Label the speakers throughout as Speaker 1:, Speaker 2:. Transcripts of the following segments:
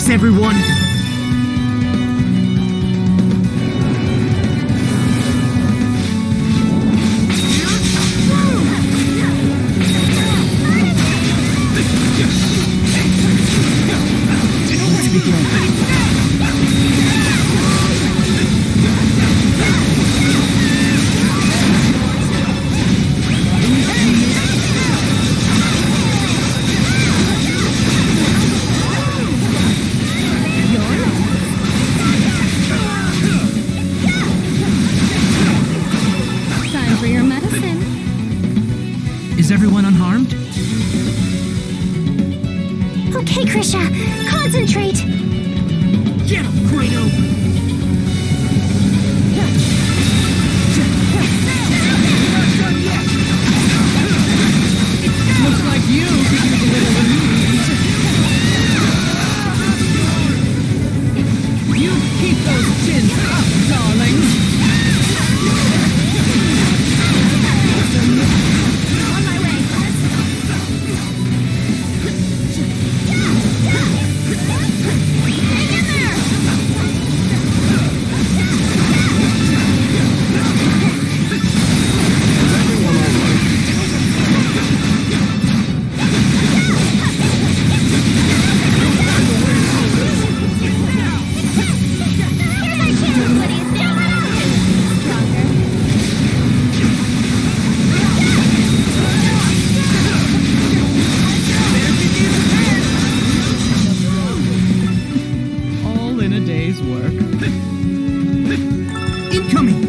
Speaker 1: Thanks, everyone!
Speaker 2: Is everyone unharmed?
Speaker 3: Okay, Krisha, concentrate!
Speaker 1: Get him, Kratos!
Speaker 2: Looks like you could use a little relief. You keep those chins up, darling.
Speaker 3: On my way! Hang in there!
Speaker 2: All in a day's work.
Speaker 1: Incoming!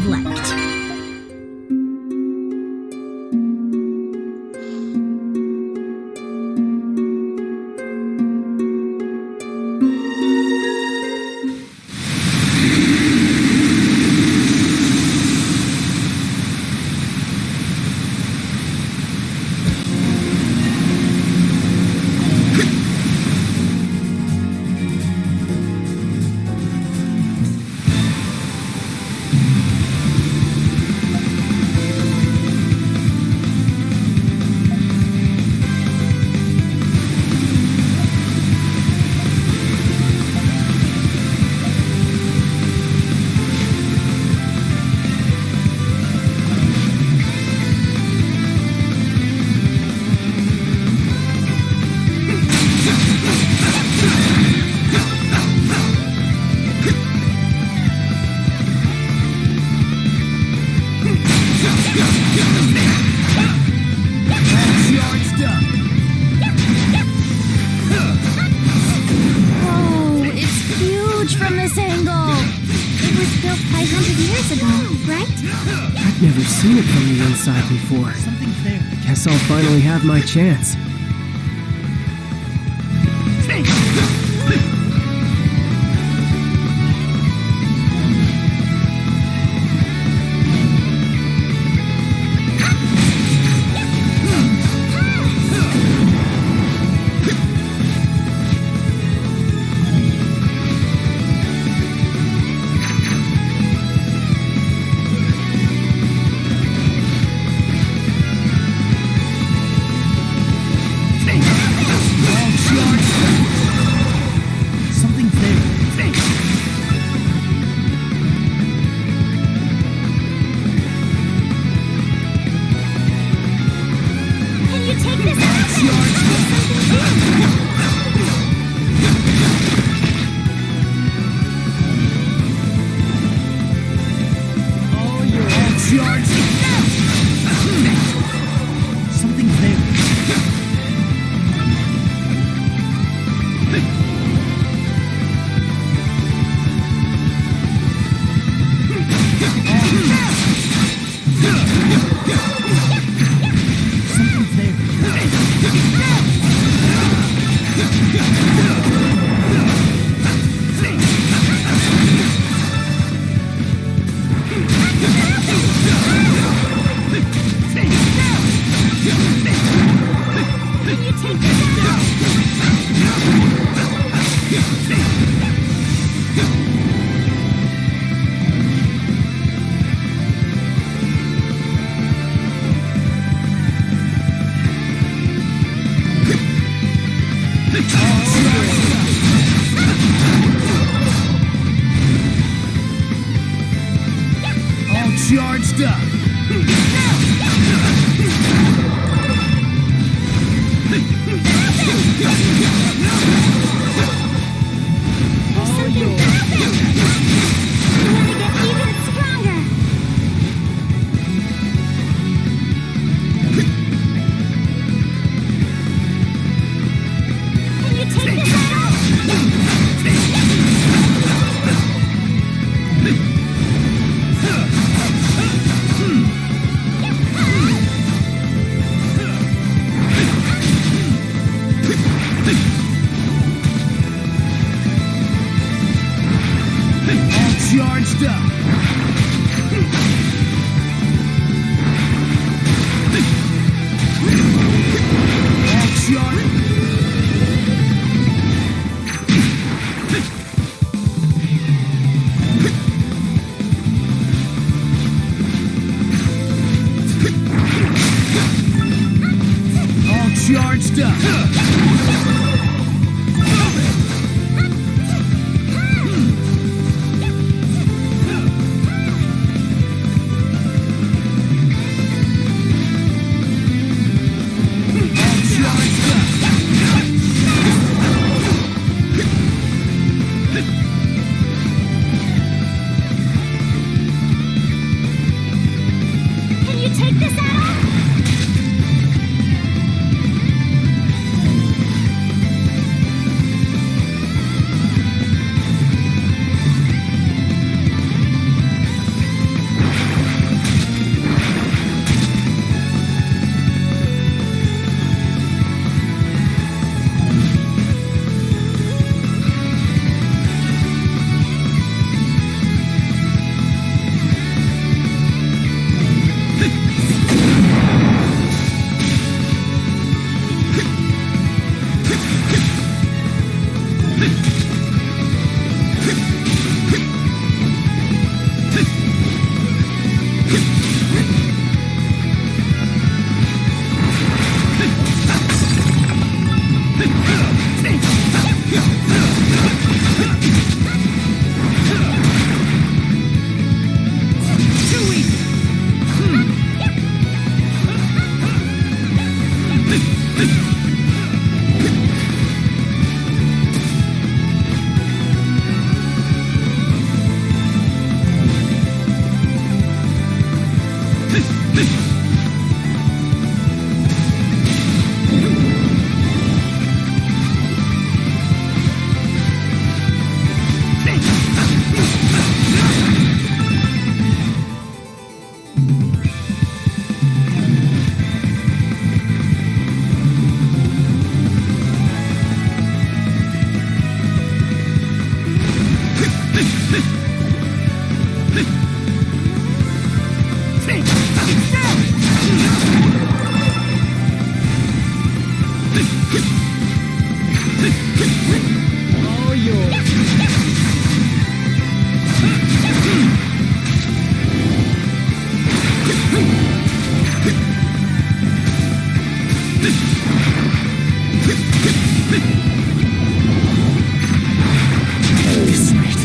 Speaker 3: have liked. Oh, it's huge from this angle. It was built 500 years ago, right?
Speaker 2: I've never seen it from the inside before.
Speaker 1: Something's there.
Speaker 2: Guess I'll finally have my chance.
Speaker 1: Something's there.
Speaker 3: Can you take this out?
Speaker 1: Oh, you're all charged. Something's there. Something's there.
Speaker 3: Can you take this out?
Speaker 1: All charged up.
Speaker 3: There's something happened. You want to get even stronger. Can you take this out?
Speaker 1: All charged up. All charged. All charged up.
Speaker 3: Can you take this out?
Speaker 2: All yours. This night.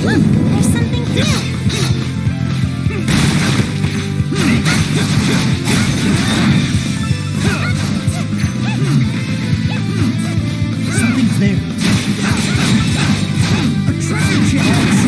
Speaker 3: There's something here.
Speaker 2: Something's there.
Speaker 1: A treasure chest.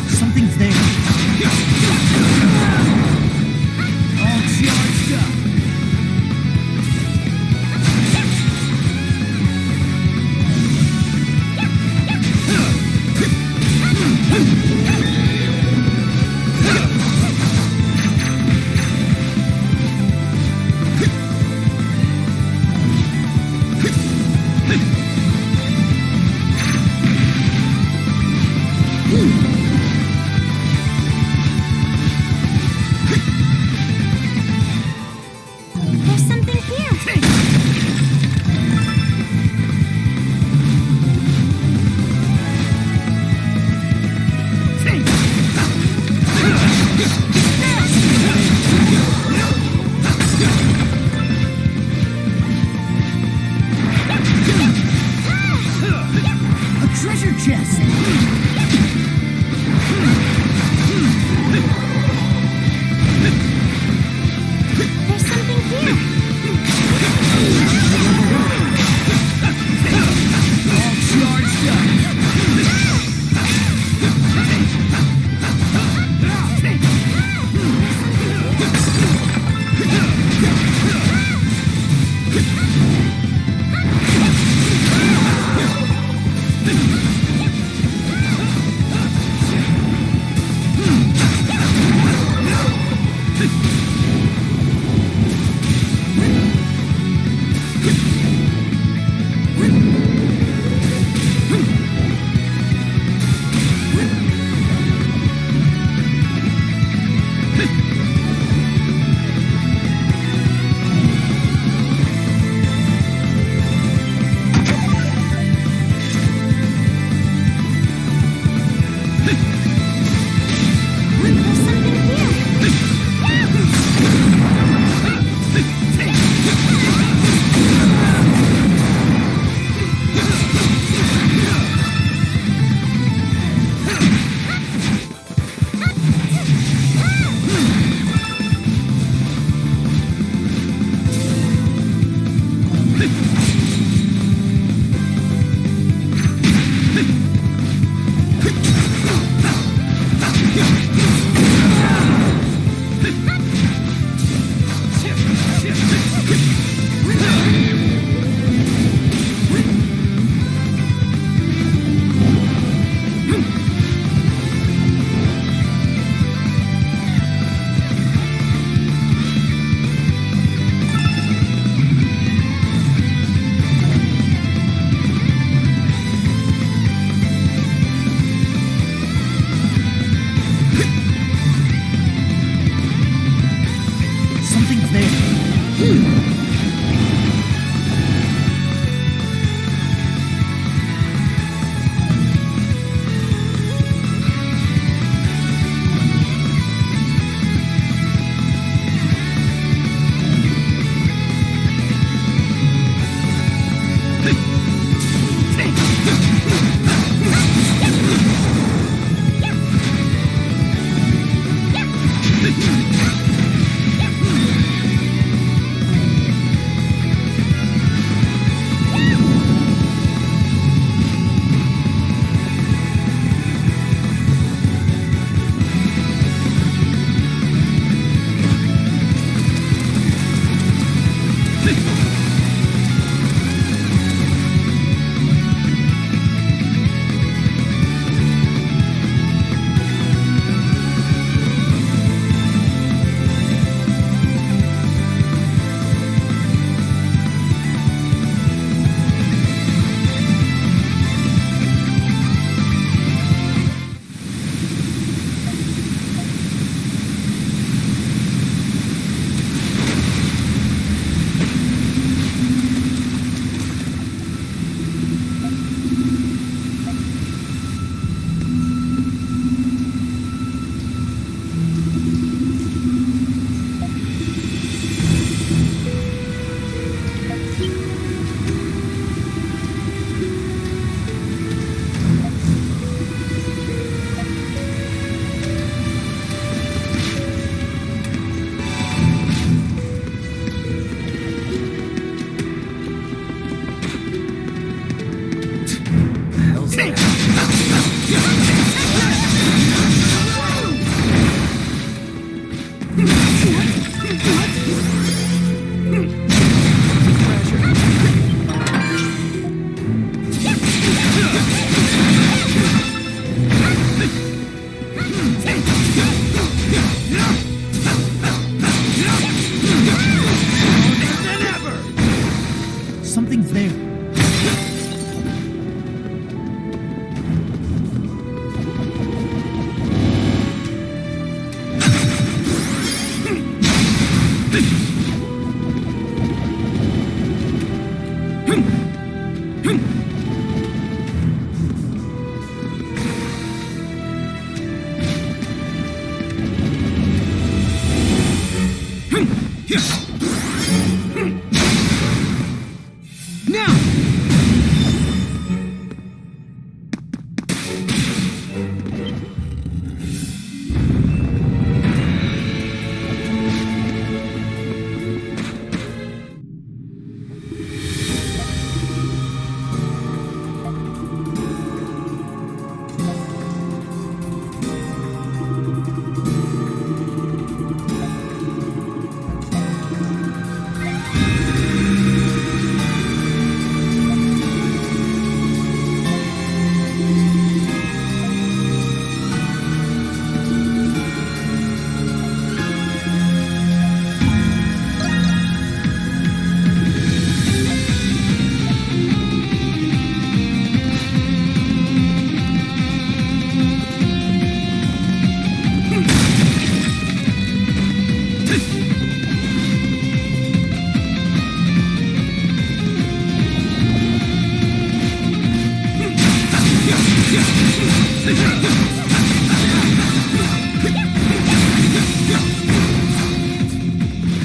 Speaker 2: Something's there.
Speaker 1: All charged up. treasure chest!
Speaker 3: There's something here.
Speaker 1: All charged up!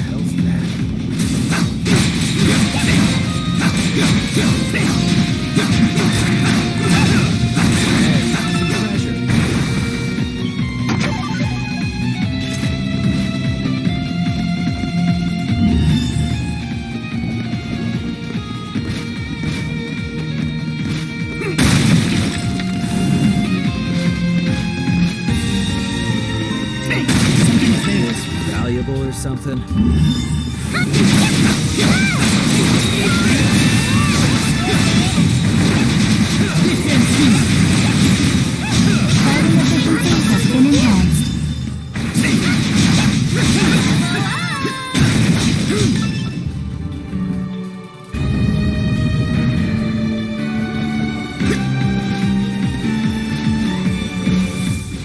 Speaker 2: Hell's that?
Speaker 1: Valuable or something?
Speaker 3: Fighting efficiency has been enhanced.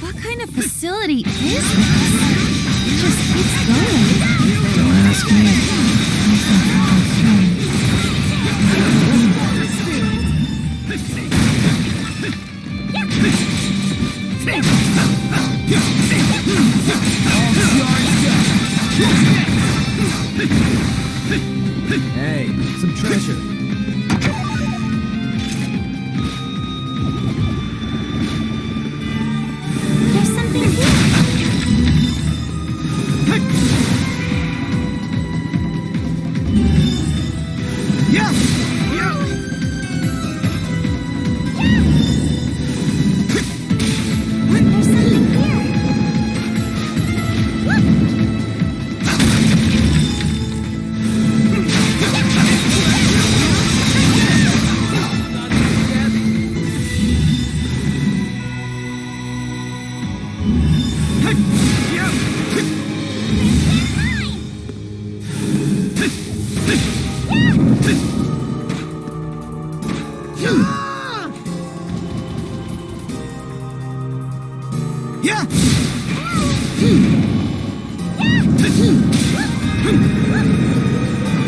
Speaker 3: What kind of facility is this? It just keeps going.
Speaker 2: Don't ask me.
Speaker 1: Hey, some treasure.
Speaker 3: There's something here. There's something here.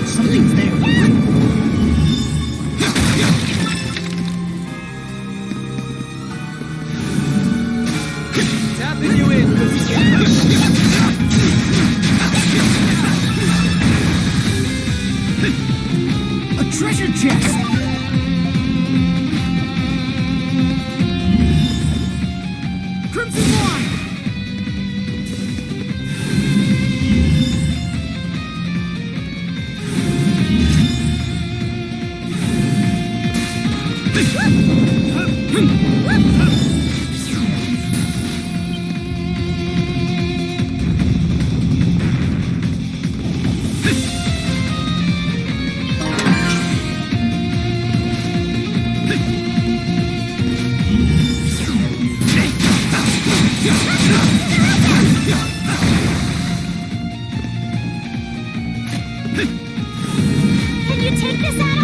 Speaker 2: Something's there.
Speaker 1: Tapping you in, pussycat.
Speaker 2: A treasure chest! Crimson wine!
Speaker 3: Can you take this at all?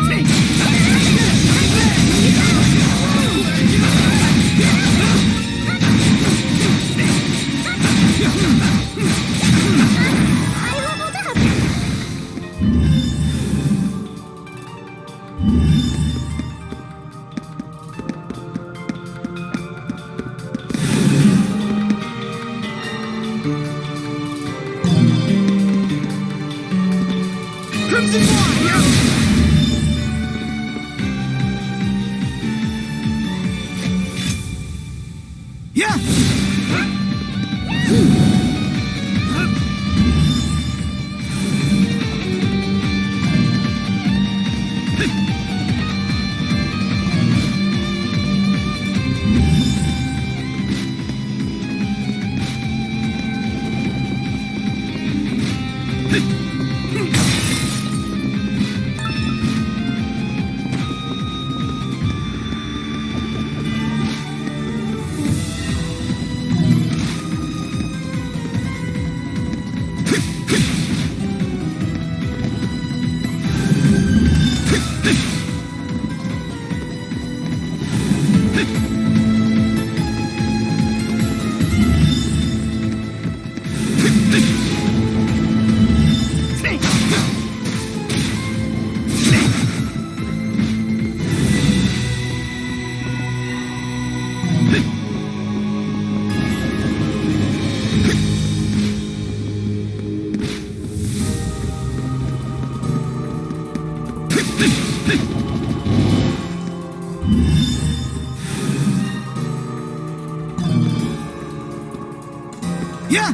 Speaker 3: I leveled up.
Speaker 2: Crimson wine! Yeah! Yeah!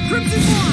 Speaker 2: Crimson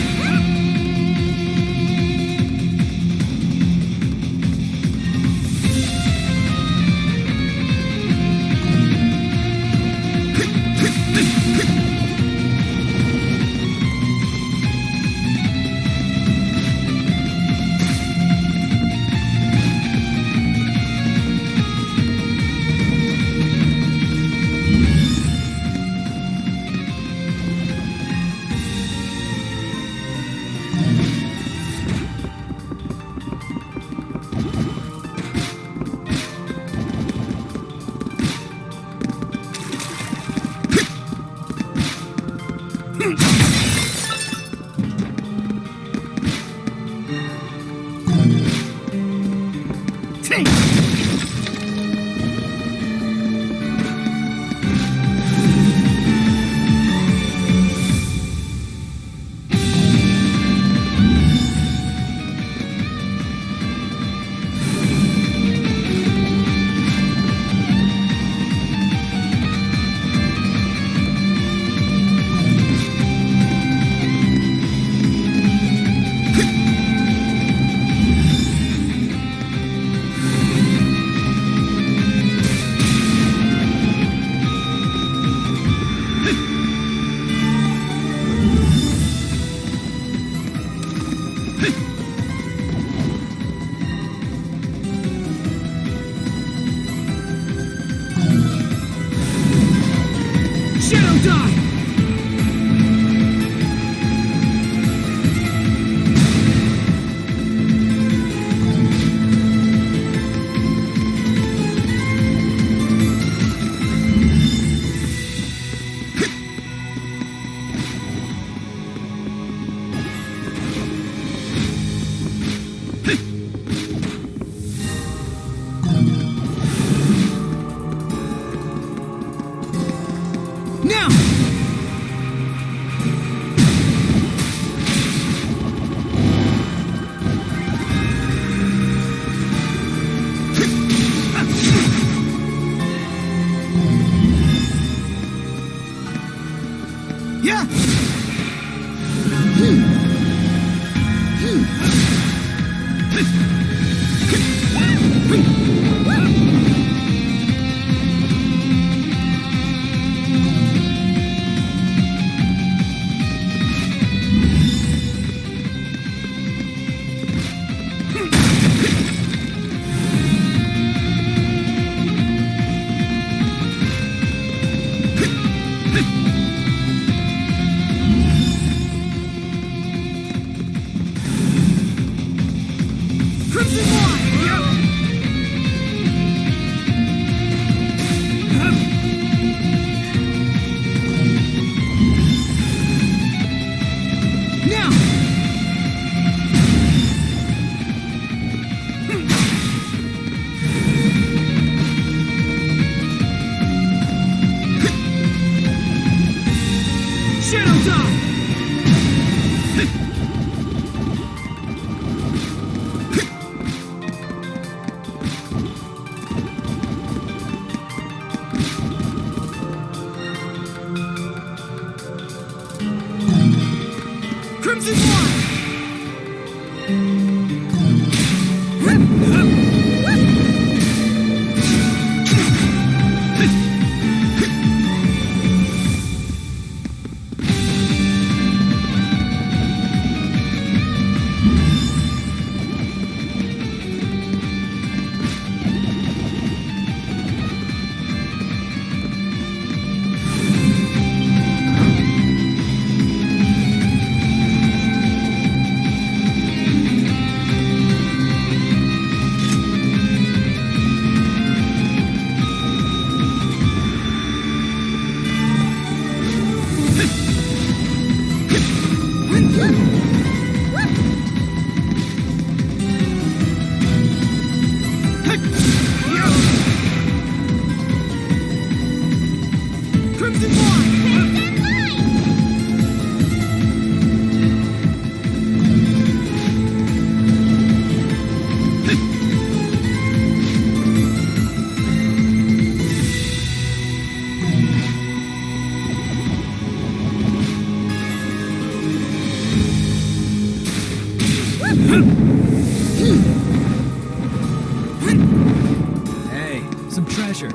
Speaker 2: Shadow die! Now! Yeah! Crimson now! Shadow die! Crimson One!
Speaker 1: Hey, some treasure.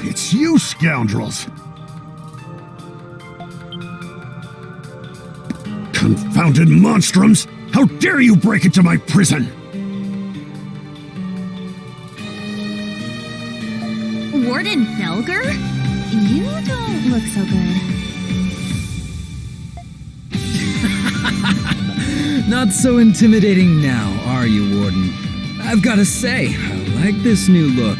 Speaker 4: It's you scoundrels! Confounded monstrums! How dare you break into my prison!
Speaker 3: Warden Felger? You don't look so good.
Speaker 1: Not so intimidating now, are you, Warden? I've gotta say, I like this new look.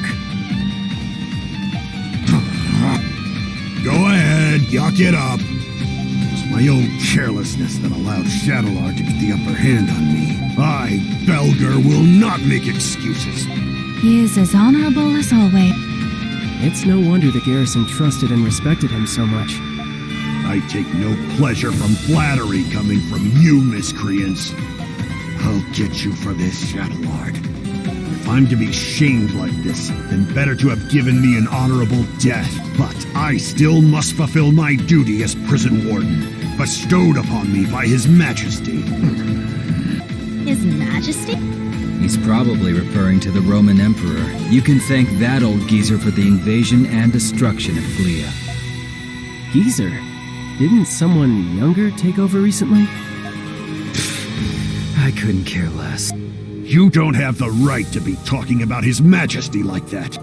Speaker 4: Go ahead, yuck it up. It's my own carelessness that allowed Shadowlar to get the upper hand on me. I, Belger, will not make excuses.
Speaker 3: He is as honorable as always.
Speaker 5: It's no wonder the garrison trusted and respected him so much.
Speaker 4: I take no pleasure from flattery coming from you, miscreants. I'll get you for this, Shadowlord. If I'm to be shamed like this, then better to have given me an honorable death. But I still must fulfill my duty as prison warden, bestowed upon me by His Majesty.
Speaker 3: His Majesty?
Speaker 1: He's probably referring to the Roman Emperor. You can thank that old geezer for the invasion and destruction of Glea.
Speaker 5: Geezer? Didn't someone younger take over recently?
Speaker 1: I couldn't care less.
Speaker 4: You don't have the right to be talking about His Majesty like that.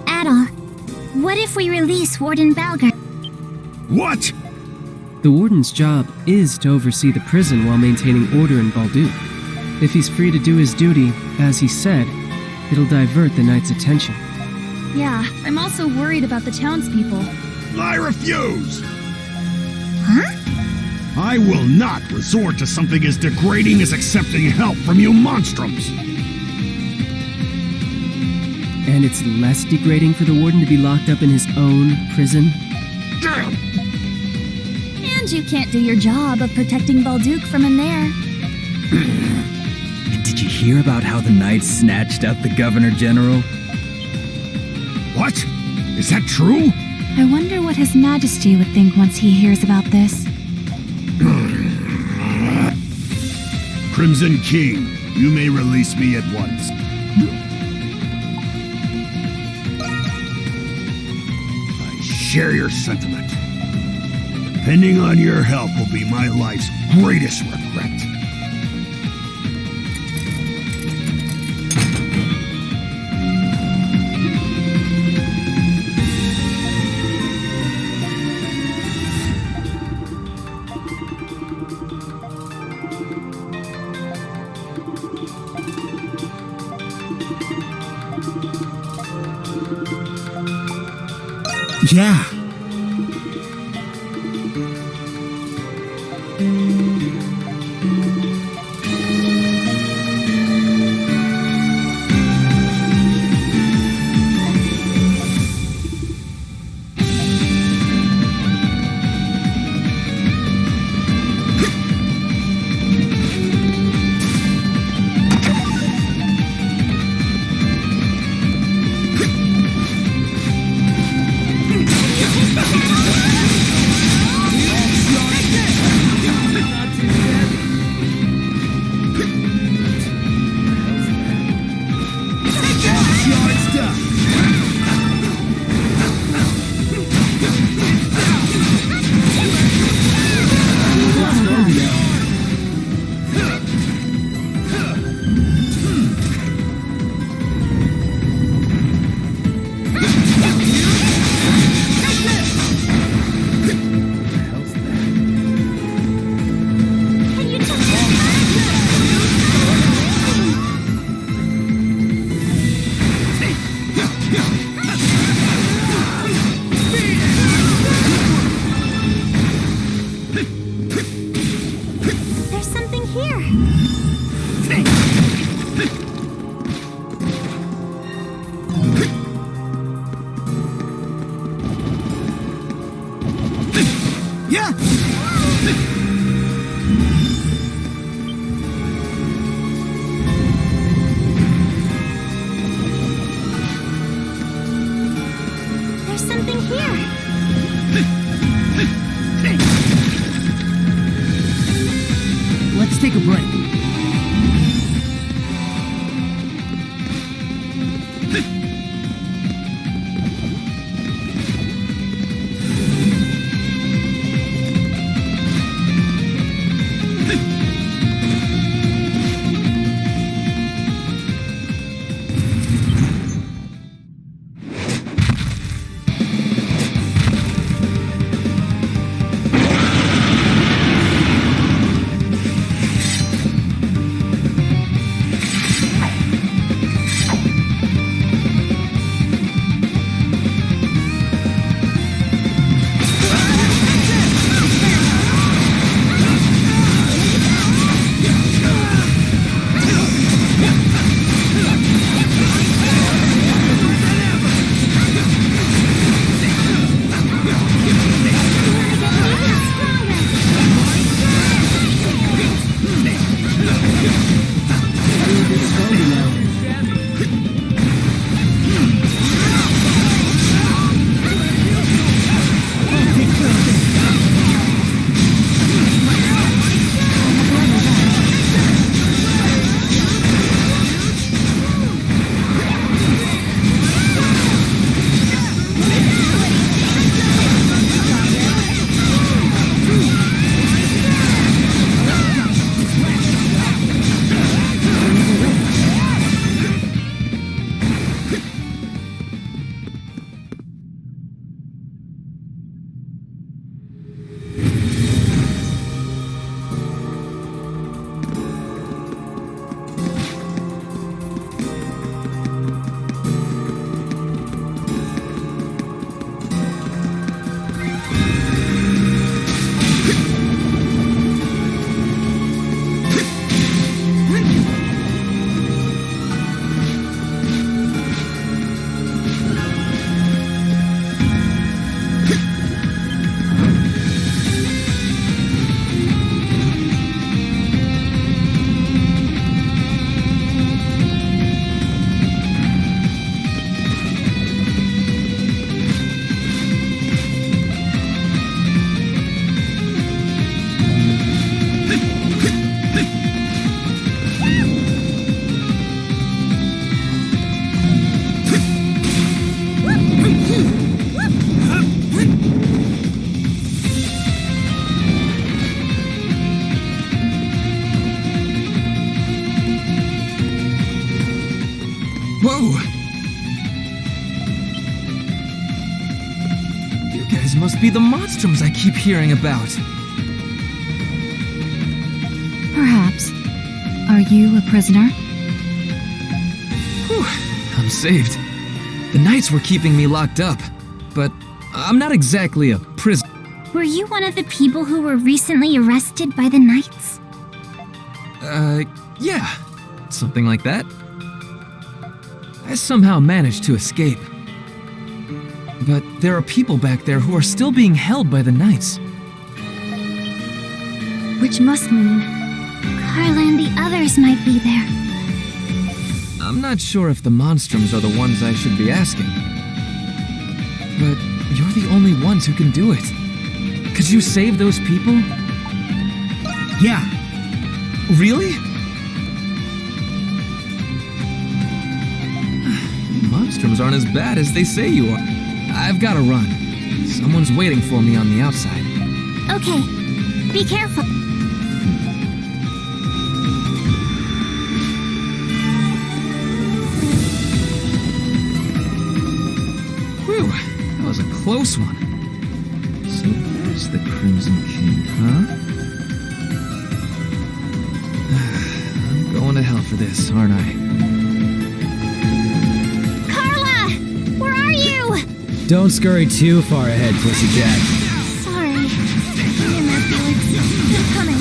Speaker 3: Adol, what if we release Warden Belger?
Speaker 4: What?
Speaker 5: The warden's job is to oversee the prison while maintaining order in Balduc. If he's free to do his duty, as he said, it'll divert the knight's attention.
Speaker 3: Yeah, I'm also worried about the townspeople.
Speaker 4: I refuse!
Speaker 3: Huh?
Speaker 4: I will not resort to something as degrading as accepting help from you monstrums!
Speaker 5: And it's less degrading for the warden to be locked up in his own prison?
Speaker 4: Damn!
Speaker 3: And you can't do your job of protecting Balduc from in there.
Speaker 1: And did you hear about how the knights snatched up the Governor General?
Speaker 4: What? Is that true?
Speaker 3: I wonder what His Majesty would think once he hears about this.
Speaker 4: Crimson King, you may release me at once. I share your sentiment. Depending on your help will be my life's greatest regret. Yeah.
Speaker 2: Let's take a break.
Speaker 6: These must be the Monstrums I keep hearing about.
Speaker 3: Perhaps. Are you a prisoner?
Speaker 6: Whew, I'm saved. The Knights were keeping me locked up, but I'm not exactly a prisoner.
Speaker 3: Were you one of the people who were recently arrested by the Knights?
Speaker 6: Yeah, something like that. I somehow managed to escape. But there are people back there who are still being held by the Knights.
Speaker 3: Which must mean Carla and the others might be there.
Speaker 6: I'm not sure if the Monstrums are the ones I should be asking. But you're the only ones who can do it. Could you save those people?
Speaker 2: Yeah.
Speaker 6: Really? Monstrums aren't as bad as they say you are. I've gotta run. Someone's waiting for me on the outside.
Speaker 3: Okay, be careful.
Speaker 6: Whew, that was a close one. So there's the Crimson King, huh? I'm going to hell for this, aren't I?
Speaker 3: Carla! Where are you?
Speaker 1: Don't scurry too far ahead, Pussycat.
Speaker 3: Sorry. Me and that Felix. They're coming.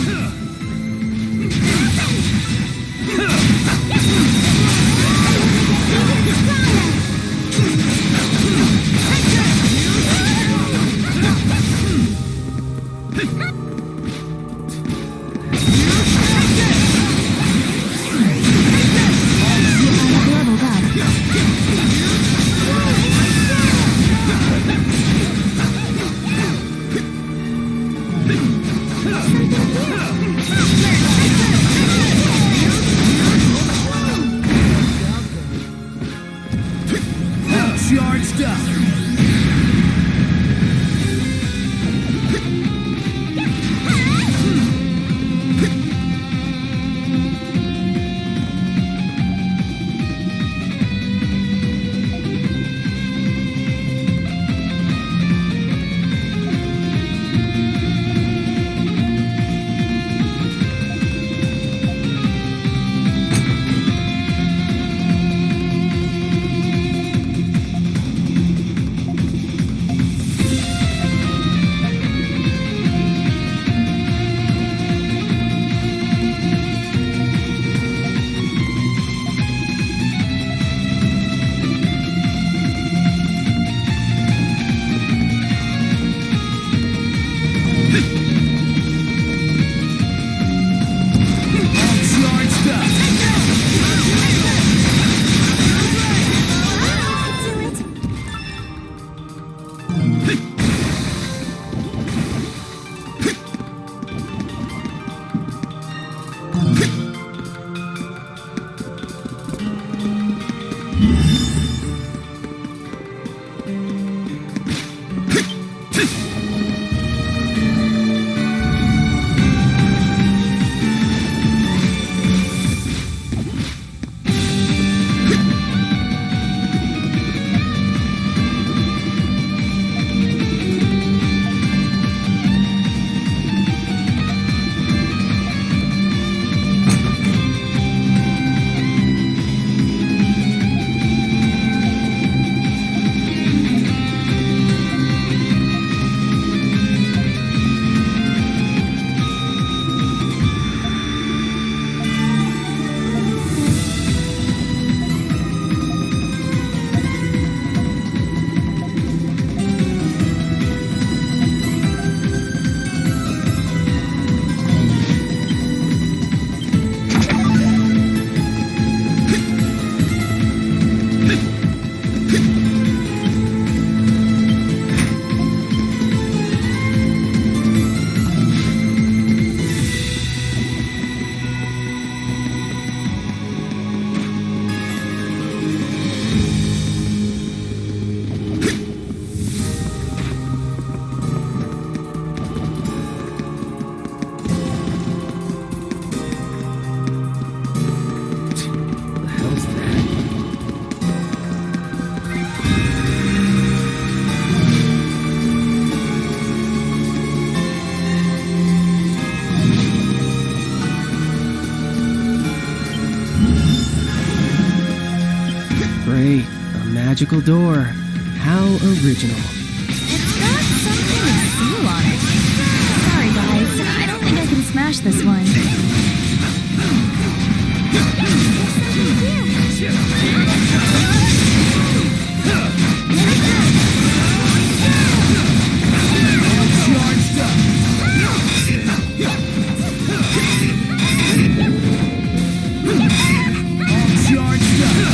Speaker 3: Leveled up.
Speaker 2: Charged up.
Speaker 5: magical door. How original.
Speaker 3: It's got something with seal on it. Sorry, guys. I don't think I can smash this one.
Speaker 2: Charged up. Charged up.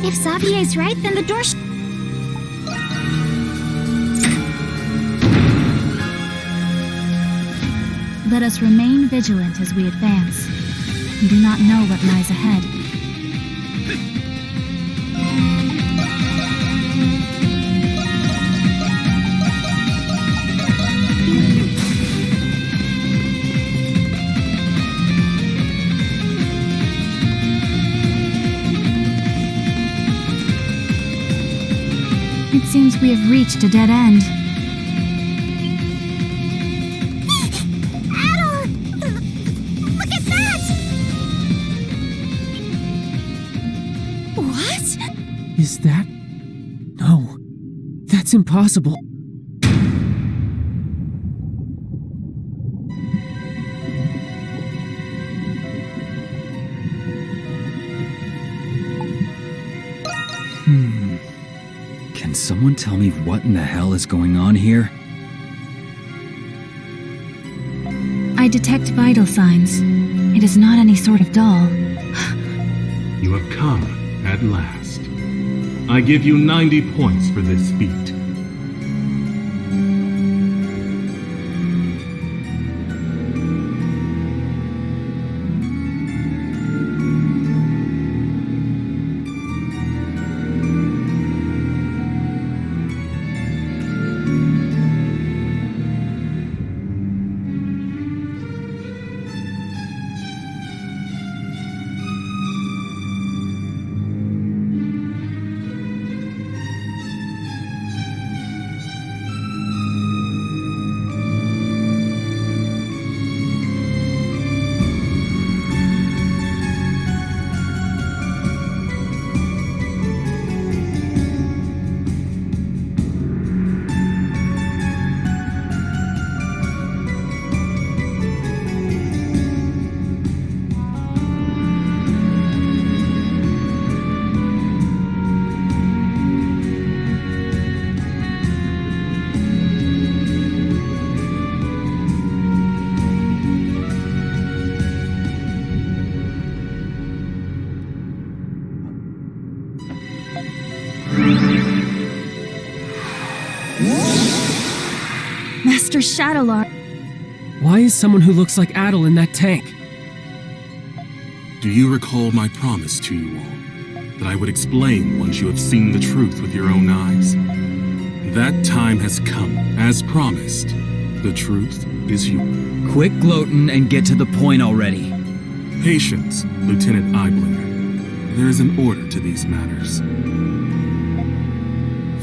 Speaker 3: If Xavier's right, then the door Let us remain vigilant as we advance. We do not know what lies ahead. It seems we have reached a dead end. Look at that! What?
Speaker 5: Is that? No. That's impossible.
Speaker 1: Can someone tell me what in the hell is going on here?
Speaker 3: I detect vital signs. It is not any sort of doll.
Speaker 7: You have come at last. I give you 90 points for this feat.
Speaker 3: Master Shadowlord.
Speaker 5: Why is someone who looks like Adel in that tank?
Speaker 7: Do you recall my promise to you all? That I would explain once you have seen the truth with your own eyes? That time has come, as promised. The truth is you.
Speaker 1: Quit gloating and get to the point already.
Speaker 7: Patience, Lieutenant Eiblinger. There is an order to these matters.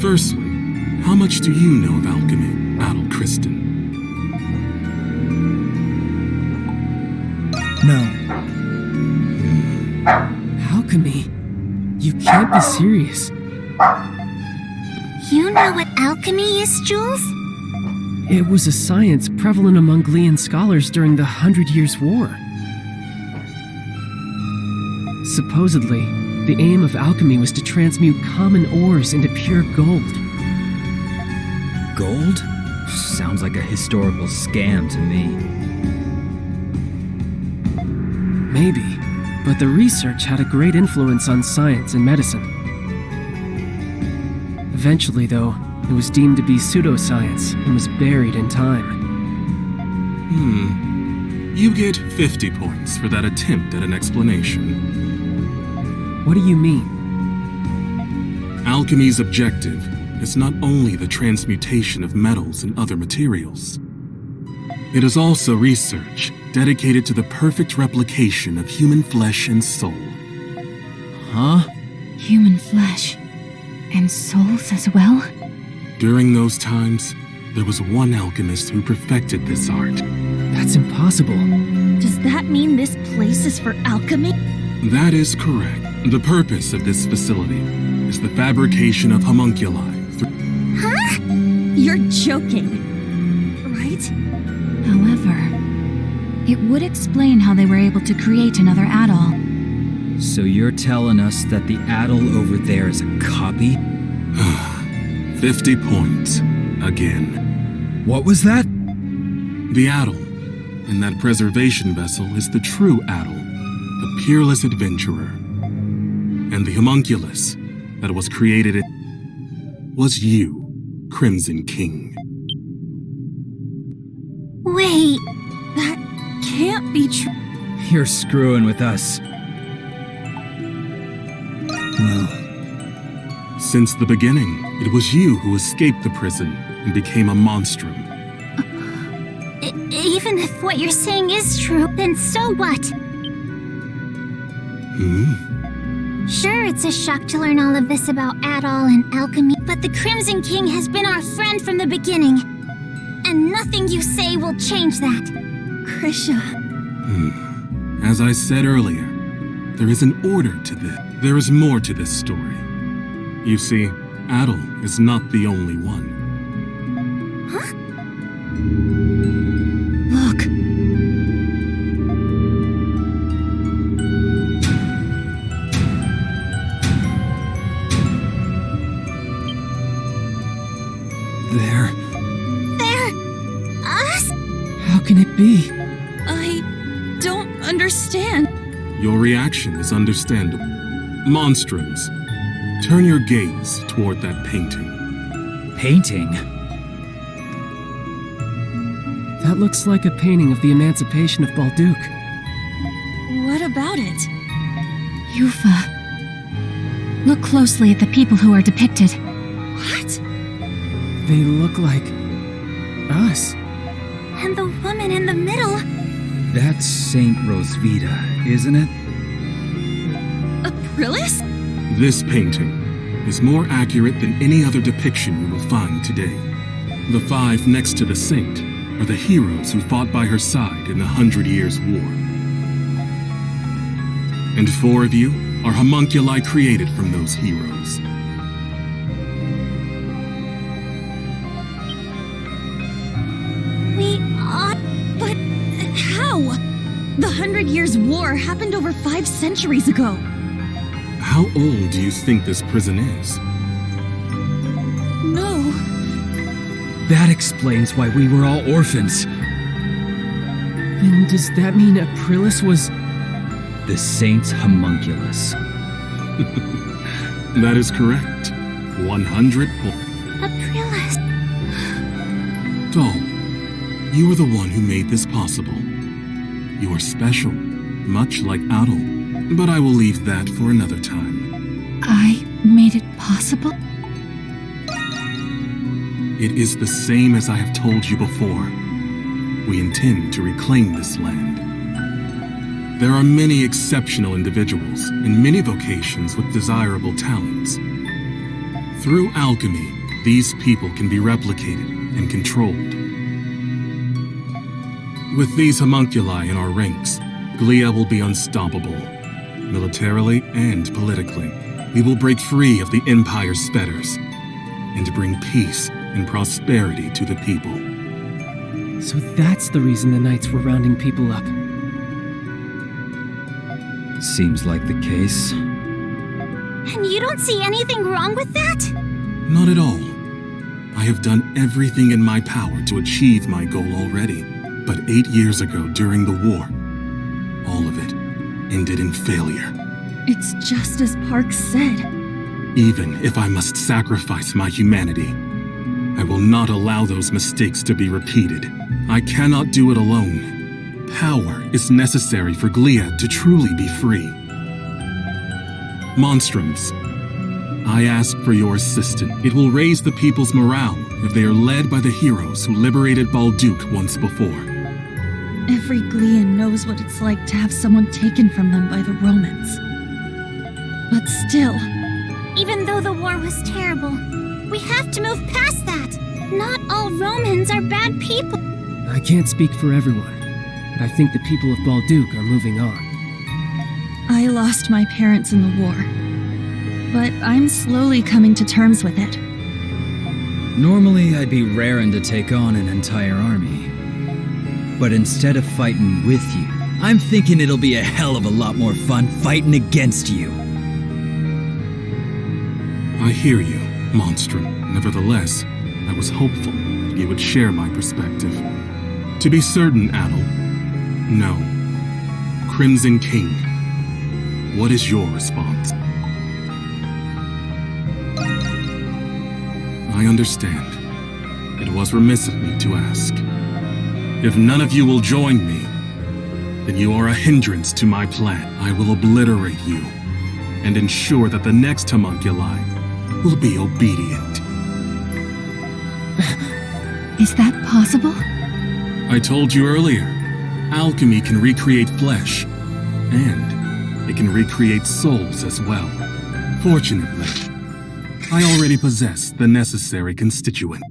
Speaker 7: Firstly, how much do you know of alchemy, Adel Kristen?
Speaker 1: No.
Speaker 5: Alchemy? You can't be serious.
Speaker 3: You know what alchemy is, Jules?
Speaker 5: It was a science prevalent among Glean scholars during the 100 Years' War. Supposedly, the aim of alchemy was to transmute common ores into pure gold.
Speaker 1: Gold? Sounds like a historical scam to me.
Speaker 5: Maybe, but the research had a great influence on science and medicine. Eventually, though, it was deemed to be pseudoscience and was buried in time.
Speaker 7: You get 50 points for that attempt at an explanation.
Speaker 5: What do you mean?
Speaker 7: Alchemy's objective is not only the transmutation of metals and other materials. It is also research dedicated to the perfect replication of human flesh and soul.
Speaker 1: Huh?
Speaker 3: Human flesh. And souls as well?
Speaker 7: During those times, there was one alchemist who perfected this art.
Speaker 5: That's impossible.
Speaker 3: Does that mean this place is for alchemy?
Speaker 7: That is correct. The purpose of this facility is the fabrication of homunculi.
Speaker 3: Huh? You're joking, right?
Speaker 8: However, it would explain how they were able to create another Adol.
Speaker 1: So you're telling us that the Adel over there is a copy?
Speaker 7: 50 points. Again.
Speaker 1: What was that?
Speaker 7: The Adel in that preservation vessel is the true Adel, the peerless adventurer. And the homunculus that was created was you, Crimson King.
Speaker 3: Wait, that can't be true.
Speaker 1: You're screwing with us. Well,
Speaker 7: Since the beginning, it was you who escaped the prison and became a monstrum.
Speaker 3: Even if what you're saying is true, then so what? Sure, it's a shock to learn all of this about Adol and alchemy, but the Crimson King has been our friend from the beginning. And nothing you say will change that. Krisha.
Speaker 7: As I said earlier, there is an order to this. There is more to this story. You see, Adol is not the only one.
Speaker 3: Huh?
Speaker 8: Look.
Speaker 1: there.
Speaker 3: They're us?
Speaker 5: How can it be?
Speaker 3: I don't understand.
Speaker 7: Your reaction is understandable. Monstrums, turn your gaze toward that painting.
Speaker 1: Painting?
Speaker 5: That looks like a painting of the emancipation of Balduc.
Speaker 3: What about it?
Speaker 8: Yufa. Look closely at the people who are depicted.
Speaker 3: What?
Speaker 5: They look like us.
Speaker 3: And the woman in the middle?
Speaker 1: That's Saint Rosvita, isn't it?
Speaker 3: Aprilis?
Speaker 7: This painting is more accurate than any other depiction you will find today. The five next to the saint are the heroes who fought by her side in the 100 Years' War. And four of you are homunculi created from those heroes.
Speaker 3: We are... But how? The 100 Years' War happened over 5 centuries ago.
Speaker 7: How old do you think this prison is?
Speaker 3: No.
Speaker 1: That explains why we were all orphans.
Speaker 5: Then does that mean Aprilis was...
Speaker 1: The Saint's homunculus.
Speaker 7: That is correct. 100
Speaker 3: Aprilis.
Speaker 7: Doll, You are the one who made this possible. You are special, much like Adol, but I will leave that for another time.
Speaker 8: I made it possible?
Speaker 7: It is the same as I have told you before. We intend to reclaim this land. There are many exceptional individuals in many vocations with desirable talents. Through alchemy, these people can be replicated and controlled. With these homunculi in our ranks, Glia will be unstoppable. Militarily and politically, we will break free of the Empire's fetters and bring peace and prosperity to the people.
Speaker 5: So that's the reason the Knights were rounding people up.
Speaker 1: Seems like the case.
Speaker 3: And you don't see anything wrong with that?
Speaker 7: Not at all. I have done everything in my power to achieve my goal already. But 8 years ago, during the war, all of it ended in failure.
Speaker 8: It's just as Park said.
Speaker 7: Even if I must sacrifice my humanity, I will not allow those mistakes to be repeated. I cannot do it alone. Power is necessary for Glia to truly be free. Monstrums, I ask for your assistance. It will raise the people's morale if they are led by the heroes who liberated Balduke once before.
Speaker 8: Every Glian knows what it's like to have someone taken from them by the Romans. But still,
Speaker 3: Even though the war was terrible, we have to move past that. Not all Romans are bad people.
Speaker 5: I can't speak for everyone, but I think the people of Balduke are moving on.
Speaker 8: I lost my parents in the war, but I'm slowly coming to terms with it.
Speaker 1: Normally, I'd be raring to take on an entire army. But instead of fighting with you, I'm thinking it'll be a hell of a lot more fun fighting against you.
Speaker 7: I hear you, Monstrum. Nevertheless, I was hopeful you would share my perspective. To be certain, Adol, no. Crimson King, what is your response? I understand. It was remiss of me to ask. If none of you will join me, then you are a hindrance to my plan. I will obliterate you and ensure that the next homunculi will be obedient.
Speaker 8: Is that possible?
Speaker 7: I told you earlier, alchemy can recreate flesh, and it can recreate souls as well. Fortunately, I already possess the necessary constituent.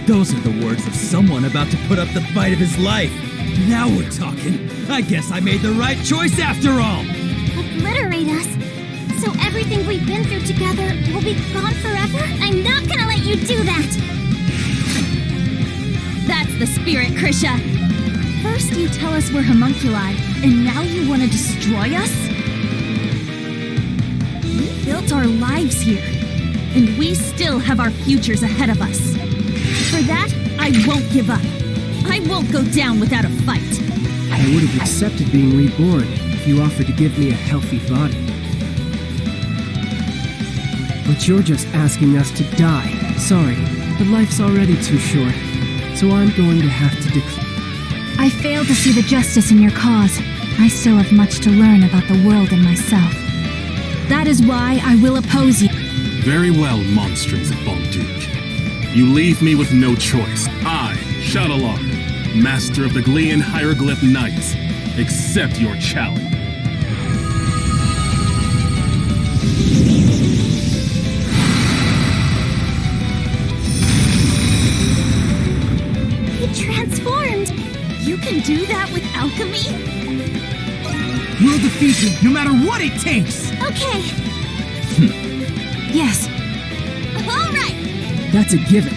Speaker 1: Those are the words of someone about to put up the fight of his life. Now we're talking. I guess I made the right choice after all.
Speaker 3: Obliterate us? So everything we've been through together will be gone forever? I'm not gonna let you do that!
Speaker 8: That's the spirit, Krisha! First you tell us we're homunculi, and now you want to destroy us? We built our lives here, and we still have our futures ahead of us. For that, I won't give up. I won't go down without a fight.
Speaker 5: I would have accepted being reborn if you offered to give me a healthy body. But you're just asking us to die. Sorry, but life's already too short, so I'm going to have to declare.
Speaker 8: I fail to see the justice in your cause. I still have much to learn about the world and myself. That is why I will oppose you.
Speaker 7: Very well, monstrums of Balduke. You leave me with no choice. I, Shadowlord, master of the Glian Hieroglyph Knights, accept your challenge.
Speaker 3: He transformed!
Speaker 8: You can do that with alchemy?
Speaker 2: We'll defeat you, no matter what it takes!
Speaker 3: Okay,
Speaker 8: Yes.
Speaker 3: all right!
Speaker 5: That's a given.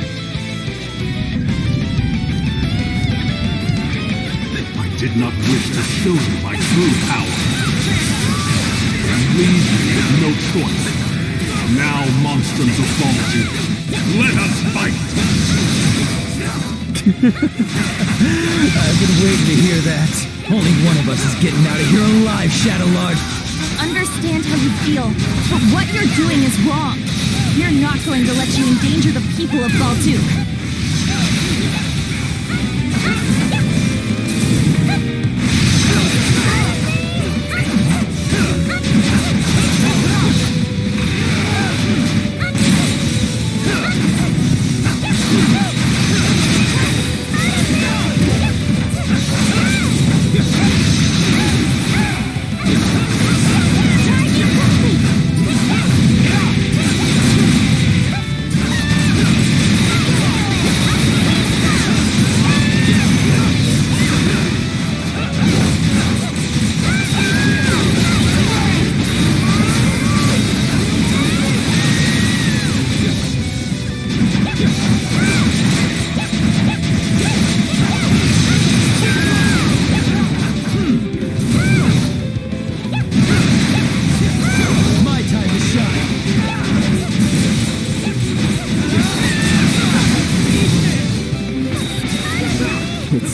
Speaker 7: I did not wish to show you my true power. And leave me with no choice. Now, monstrums of Balduke, let us fight!
Speaker 1: I've been waiting to hear that. Only one of us is getting out of here alive, Shadowlord.
Speaker 8: Understand how you feel, but what you're doing is wrong. We're not going to let you endanger the people of Balduke.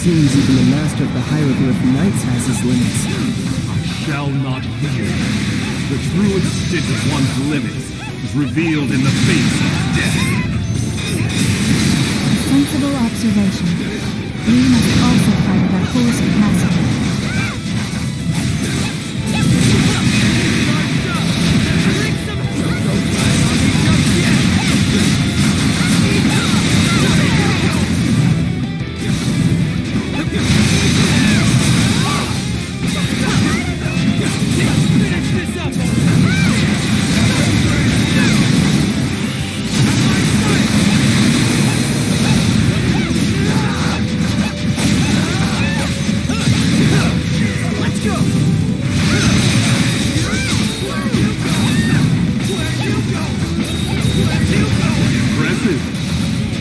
Speaker 5: seems even the master of the hieroglyph knights has his limits.
Speaker 4: Shall not fear. The true extent of one's limits is revealed in the face of death.
Speaker 9: Sensible observation. We must also fight at our fullest capacity.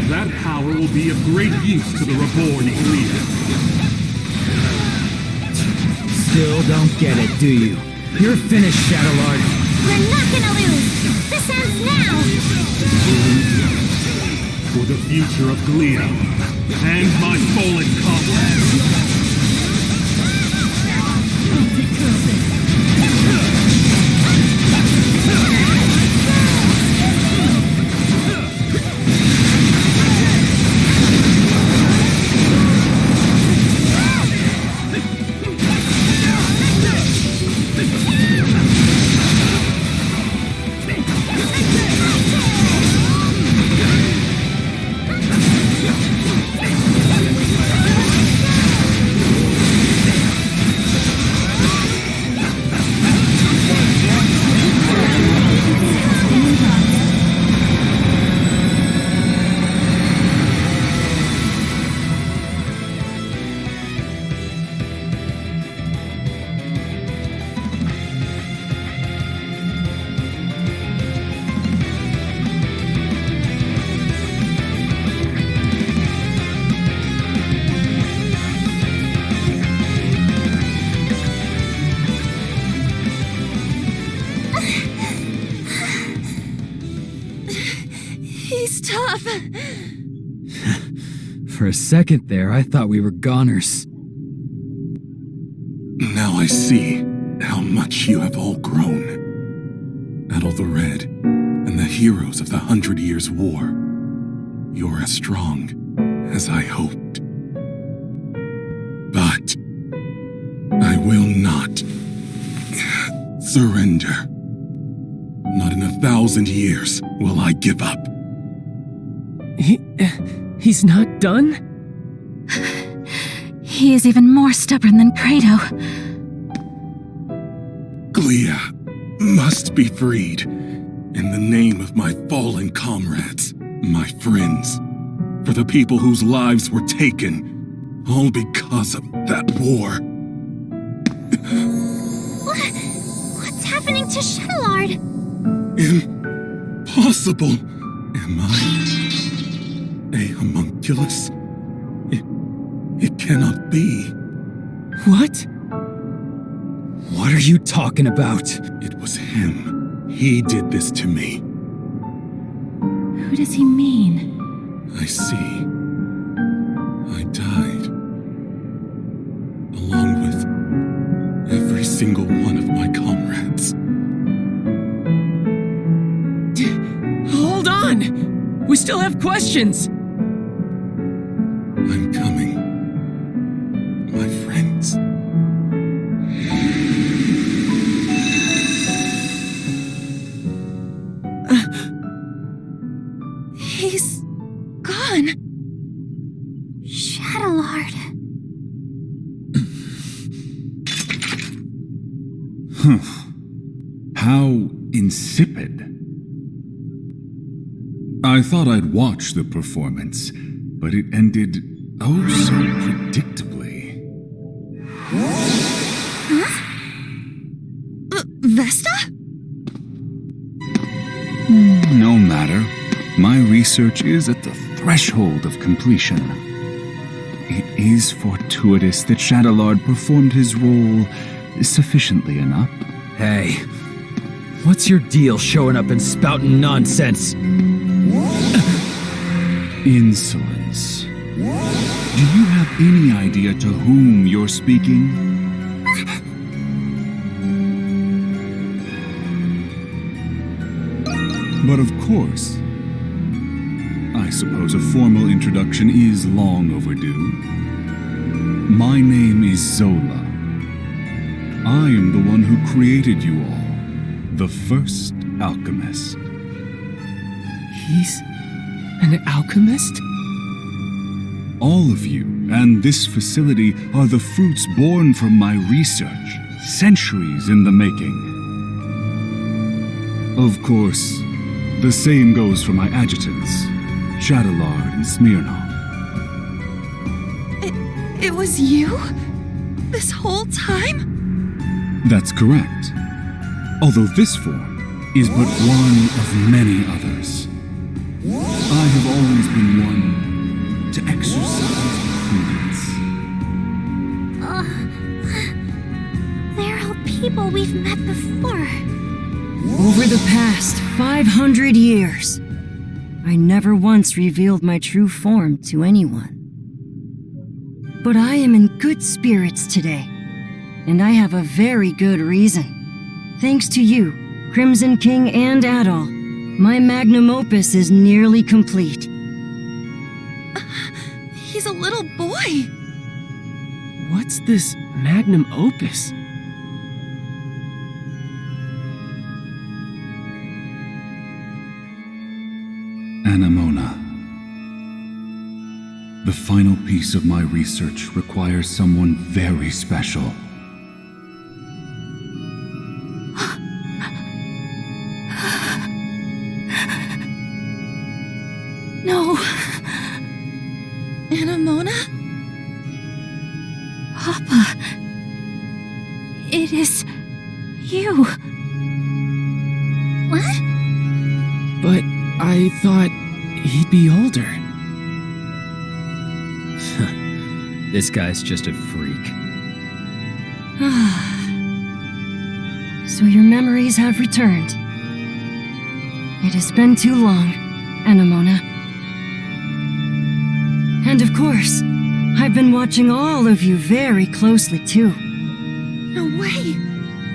Speaker 4: That power will be of great use to the reborn Clea.
Speaker 1: Still don't get it, do you? You're finished, Shadowlord.
Speaker 3: We're not gonna lose! This ends now!
Speaker 4: For the future of Clea and my fallen comrades.
Speaker 8: He's tough.
Speaker 1: For a second there, I thought we were goners.
Speaker 7: Now I see how much you have all grown. Adol the Red and the heroes of the 100 Years' War. You're as strong as I hoped. But I will not surrender. Not in 1,000 years will I give up.
Speaker 5: He's not done?
Speaker 9: He is even more stubborn than Credo.
Speaker 7: Clea must be freed in the name of my fallen comrades, my friends, for the people whose lives were taken, all because of that war.
Speaker 3: What's happening to Shadowlord?
Speaker 7: Impossible! Am I a homunculus? It cannot be.
Speaker 5: What?
Speaker 1: What are you talking about?
Speaker 7: It was him. He did this to me.
Speaker 9: Who does he mean?
Speaker 7: I see. I died. Along with every single one of my comrades.
Speaker 5: Hold on! We still have questions!
Speaker 7: I'm coming. My friends.
Speaker 8: He's gone.
Speaker 3: Shadowlord.
Speaker 2: How insipid. I thought I'd watch the performance, but it ended oh so predictably.
Speaker 8: Vesta?
Speaker 2: No matter. My research is at the threshold of completion. It is fortuitous that Shadowlord performed his role sufficiently enough.
Speaker 1: Hey, what's your deal showing up and spouting nonsense?
Speaker 2: Insolence. Do you have any idea to whom you're speaking? But of course, I suppose a formal introduction is long overdue. My name is Zola. I am the one who created you all, the first alchemist.
Speaker 5: He's an alchemist?
Speaker 2: All of you and this facility are the fruits born from my research, centuries in the making. Of course, the same goes for my adjutants, Shadowlord and Smirnoff.
Speaker 8: It was you? This whole time?
Speaker 2: That's correct. Although this form is but one of many others. I have always been one to exercise prudence.
Speaker 3: They're all people we've met before.
Speaker 10: Over the past 500 years, I never once revealed my true form to anyone. But I am in good spirits today, and I have a very good reason. Thanks to you, Crimson King and Adol, my magnum opus is nearly complete.
Speaker 8: He's a little boy.
Speaker 5: What's this magnum opus?
Speaker 2: Anemona. The final piece of my research requires someone very special.
Speaker 8: No. Anemona?
Speaker 3: Papa. It is you. What?
Speaker 5: But I thought he'd be older.
Speaker 1: This guy's just a freak.
Speaker 10: So your memories have returned. It has been too long, Anemona. And of course, I've been watching all of you very closely too.
Speaker 8: No way.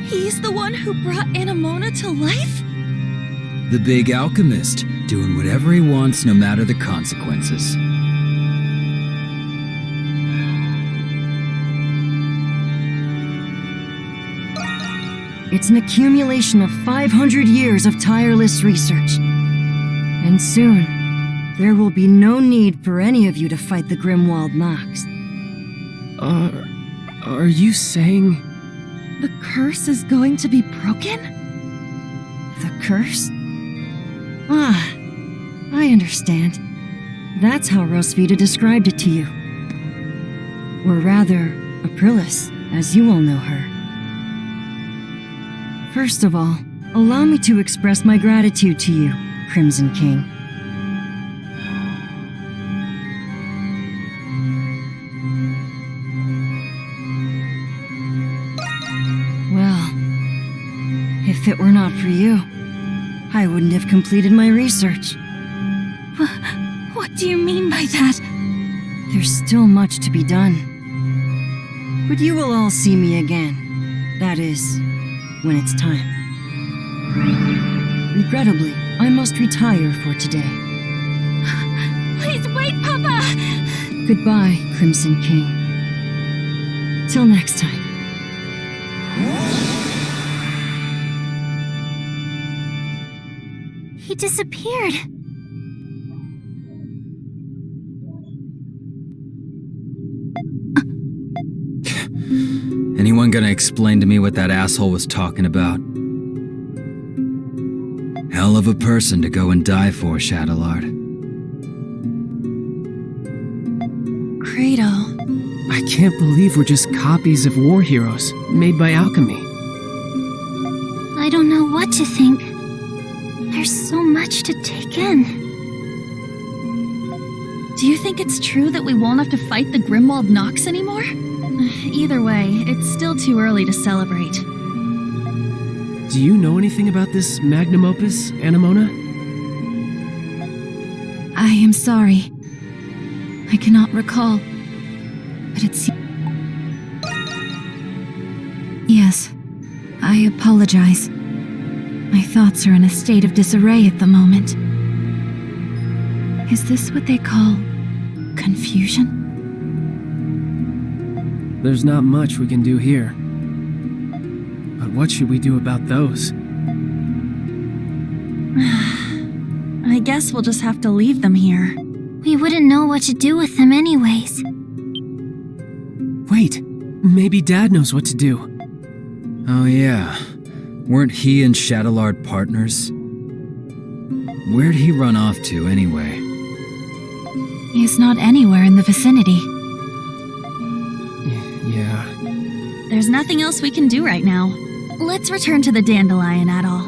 Speaker 8: He's the one who brought Anemona to life?
Speaker 1: The big alchemist, doing whatever he wants no matter the consequences.
Speaker 10: It's an accumulation of 500 years of tireless research. And soon, there will be no need for any of you to fight the Grimwald Nox.
Speaker 5: Are you saying...
Speaker 8: The curse is going to be broken?
Speaker 10: The curse? Ah, I understand. That's how Rosvita described it to you. Or rather, Aprilis, as you all know her. First of all, allow me to express my gratitude to you, Crimson King. Well, if it were not for you, I wouldn't have completed my research.
Speaker 3: What do you mean by that?
Speaker 10: There's still much to be done. But you will all see me again. That is, when it's time. Regrettably, I must retire for today.
Speaker 3: Please wait, Papa!
Speaker 10: Goodbye, Crimson King. Till next time.
Speaker 3: He disappeared.
Speaker 1: Anyone gonna explain to me what that asshole was talking about? Hell of a person to go and die for, Shadowlord.
Speaker 8: Cradle.
Speaker 5: I can't believe we're just copies of war heroes made by alchemy.
Speaker 3: I don't know what to think. There's so much to take in.
Speaker 8: Do you think it's true that we won't have to fight the Grimwald Nox anymore? Either way, it's still too early to celebrate.
Speaker 5: Do you know anything about this magnum opus, Anemona?
Speaker 9: I am sorry. I cannot recall. but it seems...
Speaker 10: Yes, I apologize. My thoughts are in a state of disarray at the moment. Is this what they call confusion?
Speaker 5: There's not much we can do here. But what should we do about those?
Speaker 8: I guess we'll just have to leave them here.
Speaker 3: We wouldn't know what to do with them anyways.
Speaker 5: Wait, maybe Dad knows what to do.
Speaker 1: Oh yeah, weren't he and Shadowlard partners? Where'd he run off to anyway?
Speaker 9: He's not anywhere in the vicinity.
Speaker 5: Yeah.
Speaker 8: There's nothing else we can do right now. Let's return to the Dandelion Atoll.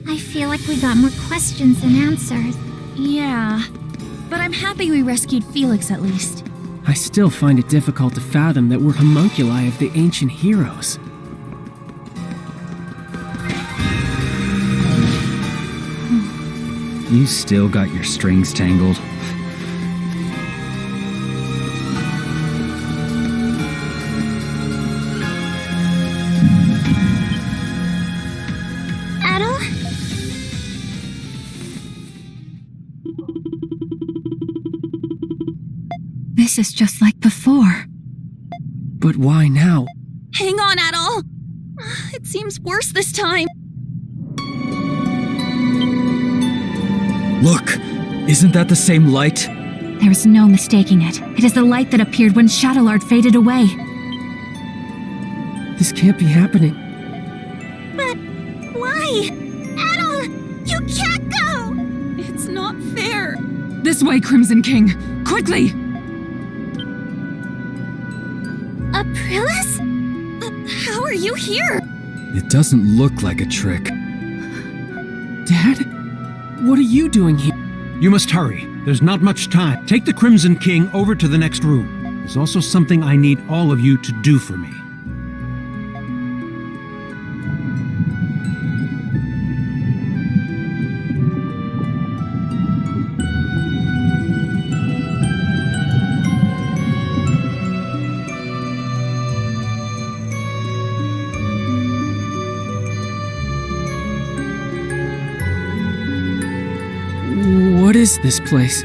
Speaker 3: I feel like we got more questions than answers.
Speaker 8: Yeah, but I'm happy we rescued Felix at least.
Speaker 5: I still find it difficult to fathom that we're homunculi of the ancient heroes.
Speaker 1: You still got your strings tangled.
Speaker 3: Adol?
Speaker 9: This is just like before.
Speaker 5: But why now?
Speaker 8: Hang on, Adol! It seems worse this time.
Speaker 1: Look! Isn't that the same light?
Speaker 9: There is no mistaking it. It is the light that appeared when Shadowlard faded away.
Speaker 5: This can't be happening.
Speaker 3: But why? Adol! You can't go!
Speaker 8: It's not fair.
Speaker 11: This way, Crimson King! Quickly!
Speaker 3: Aprilis?
Speaker 8: How are you here?
Speaker 1: It doesn't look like a trick.
Speaker 5: Dad? What are you doing here?
Speaker 12: You must hurry. There's not much time. Take the Crimson King over to the next room. There's also something I need all of you to do for me.
Speaker 5: What is this place?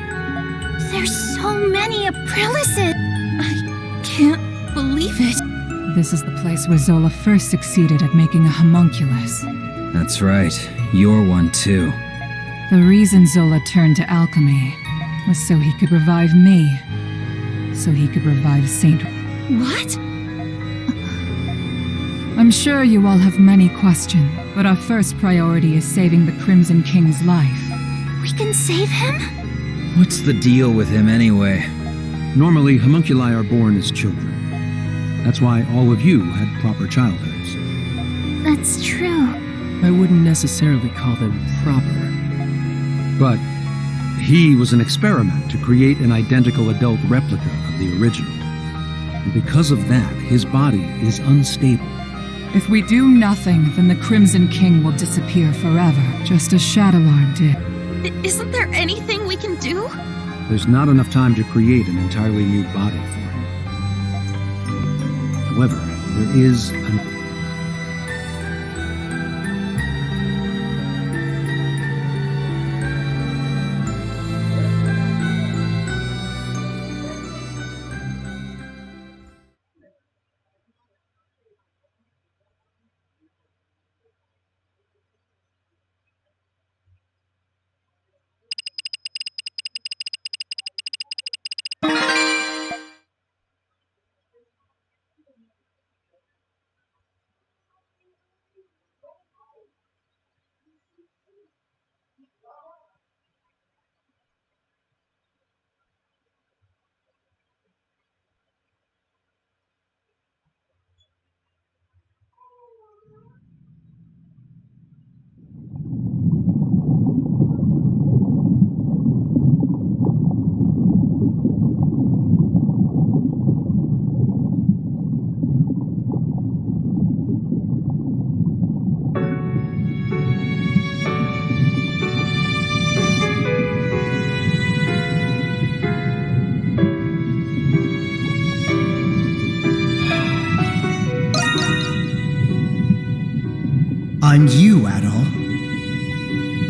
Speaker 3: There's so many Aprilises!
Speaker 8: I can't believe it.
Speaker 11: This is the place where Zola first succeeded at making a homunculus.
Speaker 1: That's right. You're one too.
Speaker 11: The reason Zola turned to alchemy was so he could revive me. So he could revive Saint...
Speaker 8: What?
Speaker 11: I'm sure you all have many questions, but our first priority is saving the Crimson King's life.
Speaker 3: We can save him?
Speaker 1: What's the deal with him anyway?
Speaker 12: Normally, homunculi are born as children. That's why all of you had proper childhoods.
Speaker 3: That's true.
Speaker 5: I wouldn't necessarily call them proper.
Speaker 12: But he was an experiment to create an identical adult replica of the original. And because of that, his body is unstable.
Speaker 11: If we do nothing, then the Crimson King will disappear forever, just as Shadowlard did.
Speaker 8: Isn't there anything we can do?
Speaker 12: There's not enough time to create an entirely new body for him. However, there is an...
Speaker 13: I'm you, Adol.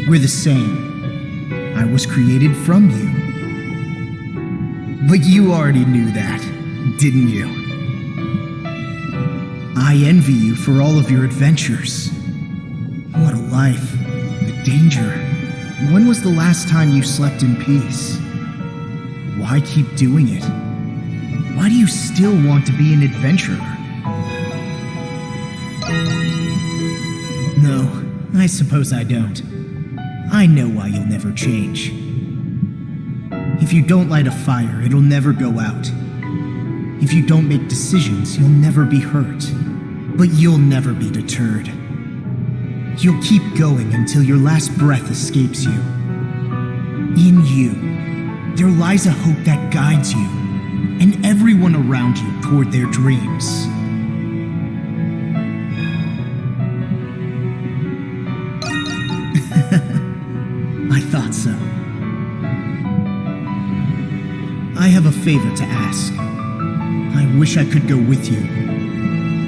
Speaker 13: We're the same. I was created from you. But you already knew that, didn't you? I envy you for all of your adventures. What a life. The danger. When was the last time you slept in peace? Why keep doing it? Why do you still want to be an adventurer? No, I suppose I don't. I know why you'll never change. If you don't light a fire, it'll never go out. If you don't make decisions, you'll never be hurt. But you'll never be deterred. You'll keep going until your last breath escapes you. In you, there lies a hope that guides you, and everyone around you toward their dreams. I thought so. I have a favor to ask. I wish I could go with you,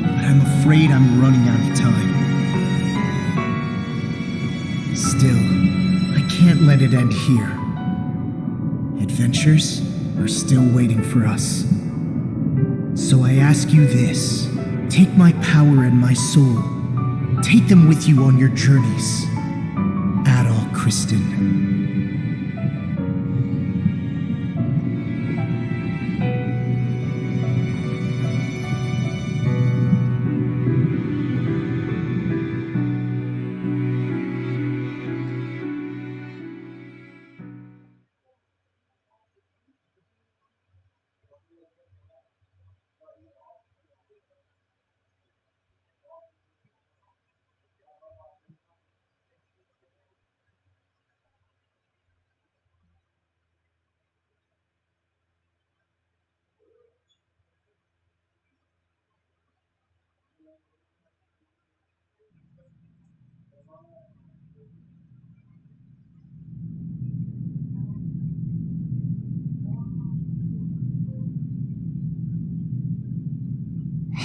Speaker 13: but I'm afraid I'm running out of time. Still, I can't let it end here. Adventures are still waiting for us. So I ask you this. Take my power and my soul. Take them with you on your journeys. Adol Kristen.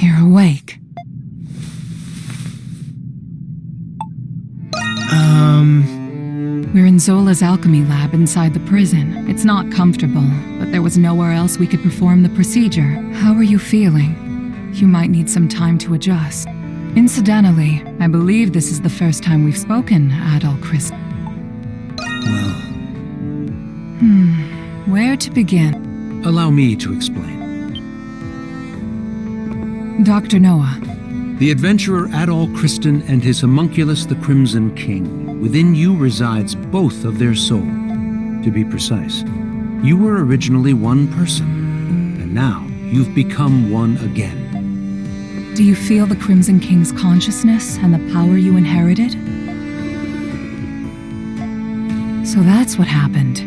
Speaker 11: You're awake. We're in Zola's alchemy lab inside the prison. It's not comfortable, but there was nowhere else we could perform the procedure. How are you feeling? You might need some time to adjust. Incidentally, I believe this is the first time we've spoken, Adol Chris.
Speaker 13: Well...
Speaker 11: Where to begin?
Speaker 12: Allow me to explain.
Speaker 11: Dr. Noah.
Speaker 12: The adventurer Adol Kristen and his homunculus the Crimson King. Within you resides both of their soul. To be precise, you were originally one person, and now you've become one again.
Speaker 11: Do you feel the Crimson King's consciousness and the power you inherited? So that's what happened.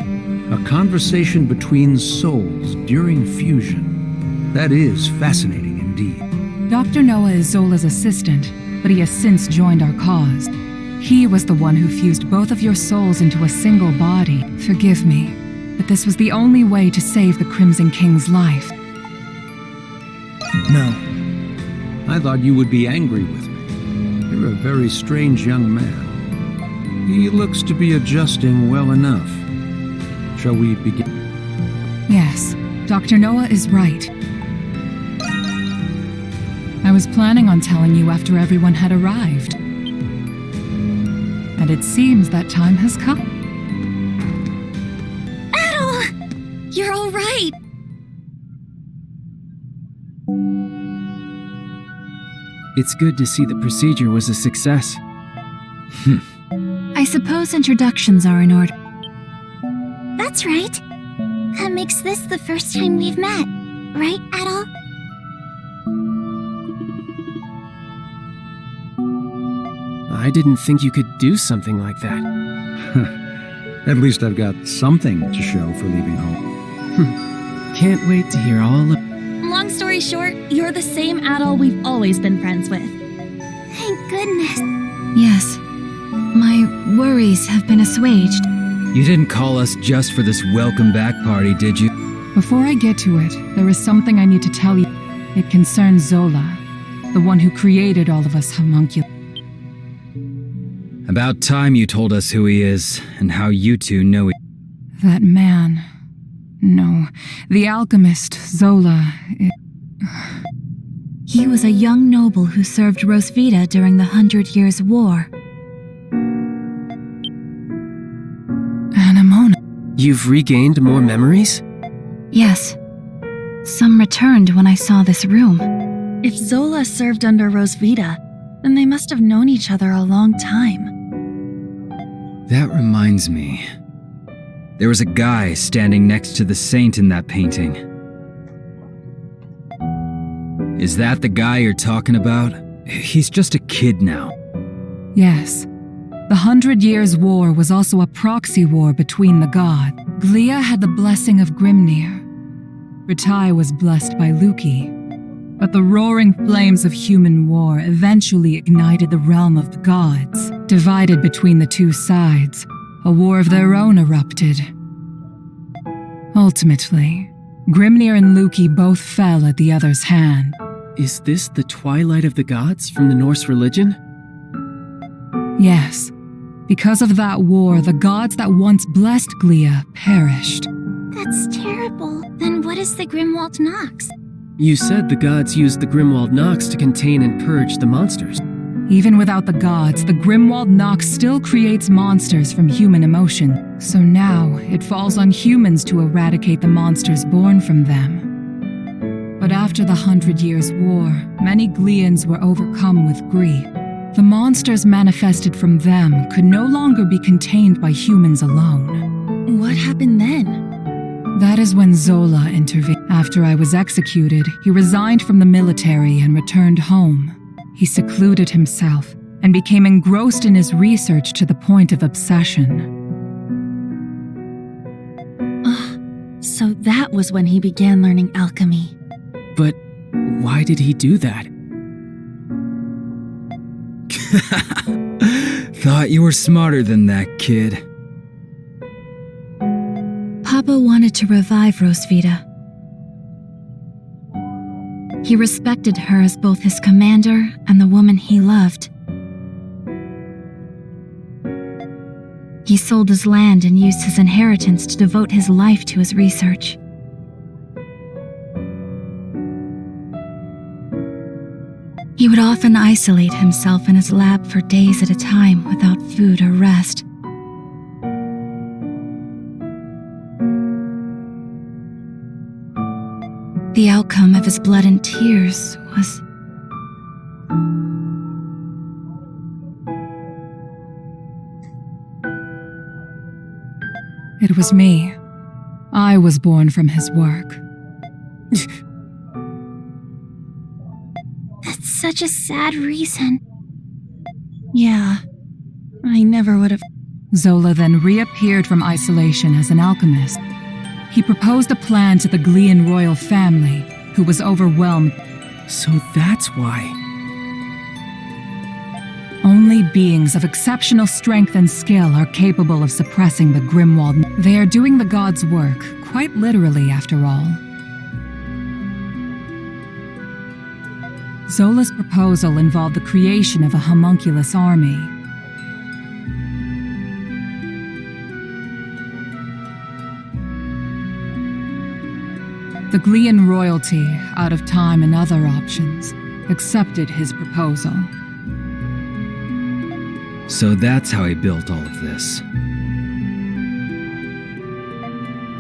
Speaker 12: A conversation between souls during fusion. That is fascinating indeed.
Speaker 11: Dr. Noah is Zola's assistant, but he has since joined our cause. He was the one who fused both of your souls into a single body. Forgive me, but this was the only way to save the Crimson King's life.
Speaker 13: No.
Speaker 12: I thought you would be angry with me. You're a very strange young man. He looks to be adjusting well enough. Shall we begin?
Speaker 11: Yes, Dr. Noah is right. I was planning on telling you after everyone had arrived. And it seems that time has come.
Speaker 8: Adol! You're all right!
Speaker 5: It's good to see the procedure was a success.
Speaker 9: I suppose introductions are in order.
Speaker 3: That's right. That makes this the first time we've met, right, Adol?
Speaker 5: I didn't think you could do something like that.
Speaker 12: At least I've got something to show for leaving home.
Speaker 5: Can't wait to hear all of...
Speaker 8: Long story short, you're the same Adol we've always been friends with.
Speaker 3: Thank goodness.
Speaker 9: Yes. My worries have been assuaged.
Speaker 1: You didn't call us just for this welcome back party, did you?
Speaker 11: Before I get to it, there is something I need to tell you. It concerns Zola, the one who created all of us homunculus.
Speaker 1: About time you told us who he is and how you two know each other.
Speaker 11: That man. No, the alchemist, Zola.
Speaker 9: He was a young noble who served Rosvita during the 100 Years' War.
Speaker 5: Anemona. You've regained more memories?
Speaker 9: Yes. Some returned when I saw this room.
Speaker 8: If Zola served under Rosvita, then they must have known each other a long time.
Speaker 1: That reminds me. There was a guy standing next to the saint in that painting. Is that the guy you're talking about? He's just a kid now.
Speaker 11: Yes. The 100 Years' War was also a proxy war between the gods. Glia had the blessing of Grimnir. Ratai was blessed by Luki. But the roaring flames of human war eventually ignited the realm of the gods. Divided between the two sides, a war of their own erupted. Ultimately, Grimnir and Luki both fell at the other's hand.
Speaker 5: Is this the twilight of the gods from the Norse religion?
Speaker 11: Yes. Because of that war, the gods that once blessed Glia perished.
Speaker 3: That's terrible. Then what is the Grimwald Nox?
Speaker 5: You said the gods used the Grimwald Nox to contain and purge the monsters.
Speaker 11: Even without the gods, the Grimwald Nox still creates monsters from human emotion. So now, it falls on humans to eradicate the monsters born from them. But after the 100 Years' War, many Glians were overcome with grief. The monsters manifested from them could no longer be contained by humans alone.
Speaker 8: What happened then?
Speaker 11: That is when Zola intervened. After I was executed, he resigned from the military and returned home. He secluded himself and became engrossed in his research to the point of obsession.
Speaker 8: So that was when he began learning alchemy.
Speaker 5: But why did he do that?
Speaker 1: Thought you were smarter than that, kid.
Speaker 9: Papa wanted to revive Rosvita. He respected her as both his commander and the woman he loved. He sold his land and used his inheritance to devote his life to his research. He would often isolate himself in his lab for days at a time without food or rest. The outcome of his blood and tears was...
Speaker 11: It was me. I was born from his work.
Speaker 3: That's such a sad reason.
Speaker 8: Yeah, I never would have...
Speaker 11: Zola then reappeared from isolation as an alchemist. He proposed a plan to the Glian royal family, who was overwhelmed.
Speaker 5: So that's why.
Speaker 11: Only beings of exceptional strength and skill are capable of suppressing the Grimwald. They are doing the gods' work, quite literally after all. Zola's proposal involved the creation of a homunculus army. The Glian royalty, out of time and other options, accepted his proposal.
Speaker 1: So that's how he built all of this.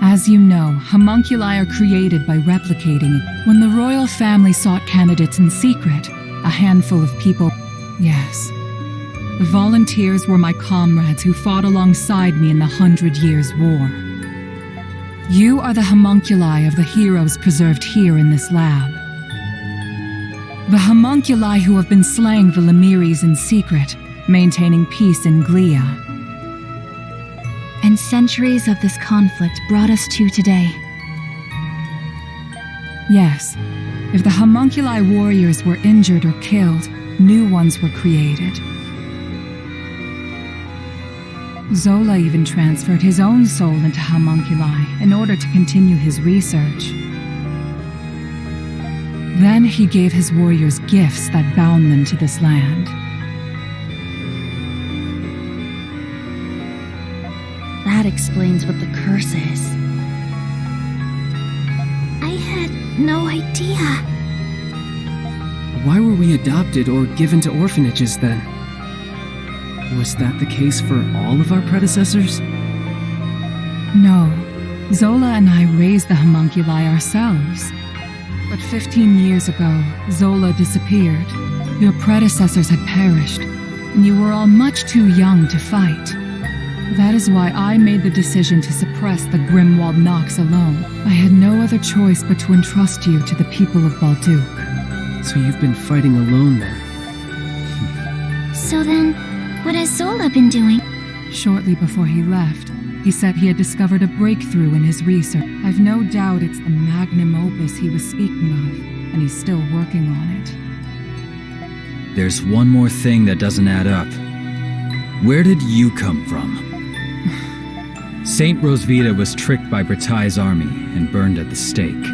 Speaker 11: As you know, homunculi are created by replicating. When the royal family sought candidates in secret, a handful of people... Yes. The volunteers were my comrades who fought alongside me in the 100 Years' War. You are the homunculi of the heroes preserved here in this lab. The homunculi who have been slaying the Lemiris in secret, maintaining peace in Glia.
Speaker 9: And centuries of this conflict brought us to today.
Speaker 11: Yes, if the homunculi warriors were injured or killed, new ones were created. Zola even transferred his own soul into homunculi in order to continue his research. Then he gave his warriors gifts that bound them to this land.
Speaker 8: that explains what the curse is.
Speaker 3: I had no idea.
Speaker 5: Why were we adopted or given to orphanages then? Was that the case for all of our predecessors?
Speaker 11: No. Zola and I raised the homunculi ourselves. But 15 years ago, Zola disappeared. Your predecessors had perished, and you were all much too young to fight. That is why I made the decision to suppress the Grimwald Nox alone. I had no other choice but to entrust you to the people of Balduke.
Speaker 5: So you've been fighting alone then?
Speaker 3: So then, what has Zola been doing?
Speaker 11: Shortly before he left, he said he had discovered a breakthrough in his research. I've no doubt it's the magnum opus he was speaking of, and he's still working on it.
Speaker 1: There's one more thing that doesn't add up. Where did you come from? Saint Rosvita was tricked by Bretai's army and burned at the stake.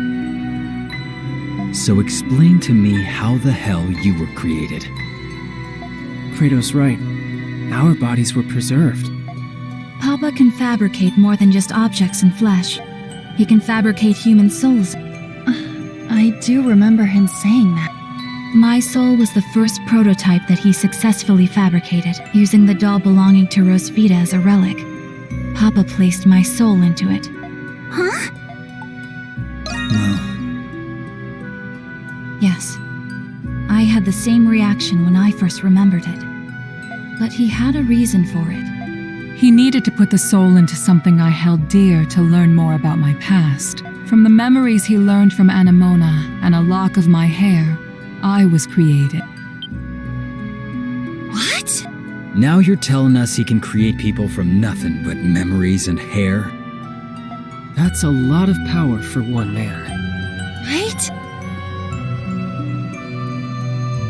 Speaker 1: So explain to me how the hell you were created.
Speaker 5: Kratos' right. Our bodies were preserved.
Speaker 9: Papa can fabricate more than just objects and flesh. He can fabricate human souls.
Speaker 8: I do remember him saying that.
Speaker 9: My soul was the first prototype that he successfully fabricated, using the doll belonging to Rosvita as a relic. Papa placed my soul into it.
Speaker 3: Huh?
Speaker 13: Well,
Speaker 9: Yes. I had the same reaction when I first remembered it. But he had a reason for it.
Speaker 11: He needed to put the soul into something I held dear to learn more about my past. From the memories he learned from Anemona and a lock of my hair, I was created.
Speaker 3: What?
Speaker 1: Now you're telling us he can create people from nothing but memories and hair?
Speaker 5: That's a lot of power for one man.
Speaker 3: Right?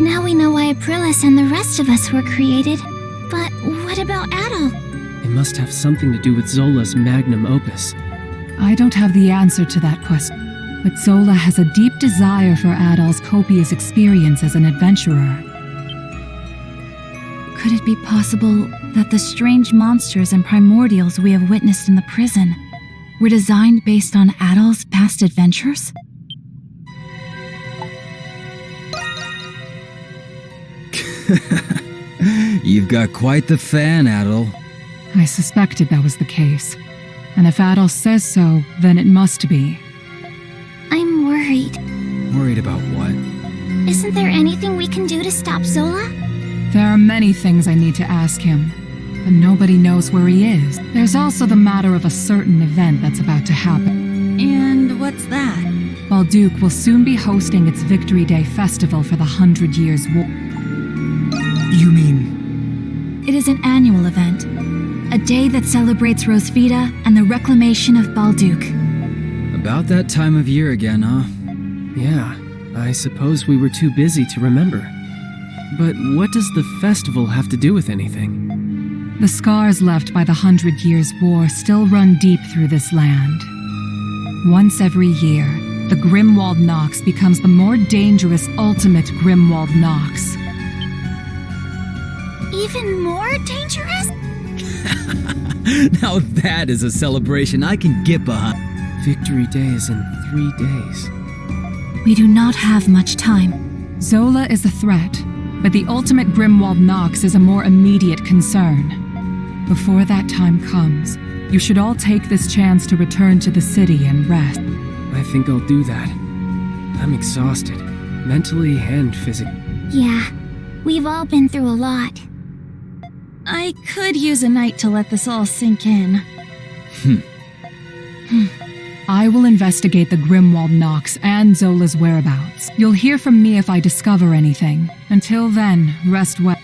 Speaker 3: Now we know why Aprilis and the rest of us were created. But what about Adol?
Speaker 5: It must have something to do with Zola's magnum opus.
Speaker 11: I don't have the answer to that question, but Zola has a deep desire for Adol's copious experience as an adventurer.
Speaker 9: Could it be possible that the strange monsters and primordials we have witnessed in the prison were designed based on Adol's past adventures?
Speaker 1: You've got quite the fan, Adol.
Speaker 11: I suspected that was the case. And if Adol says so, then it must be.
Speaker 3: I'm worried.
Speaker 1: Worried about what?
Speaker 3: Isn't there anything we can do to stop Zola?
Speaker 11: There are many things I need to ask him, but nobody knows where he is. There's also the matter of a certain event that's about to happen.
Speaker 8: And what's that?
Speaker 11: Balduke will soon be hosting its Victory Day festival for the 100 Years' War.
Speaker 13: you mean...
Speaker 9: It is an annual event, a day that celebrates Rosvita and the reclamation of Balduke.
Speaker 1: About that time of year again, huh?
Speaker 5: Yeah, I suppose we were too busy to remember. But what does the festival have to do with anything?
Speaker 11: The scars left by the 100 Years' War still run deep through this land. Once every year, the Grimwald Nox becomes the more dangerous ultimate Grimwald Nox.
Speaker 3: Even more dangerous?
Speaker 1: Now that is a celebration I can get behind.
Speaker 5: Victory Day is in 3 days.
Speaker 9: We do not have much time.
Speaker 11: Zola is a threat, but the ultimate Grimwald Nox is a more immediate concern. Before that time comes, you should all take this chance to return to the city and rest.
Speaker 5: I think I'll do that. I'm exhausted, mentally and physically.
Speaker 3: Yeah, we've all been through a lot.
Speaker 8: I could use a night to let this all sink in.
Speaker 11: I will investigate the Grimwald Nox and Zola's whereabouts. You'll hear from me if I discover anything. Until then, rest well.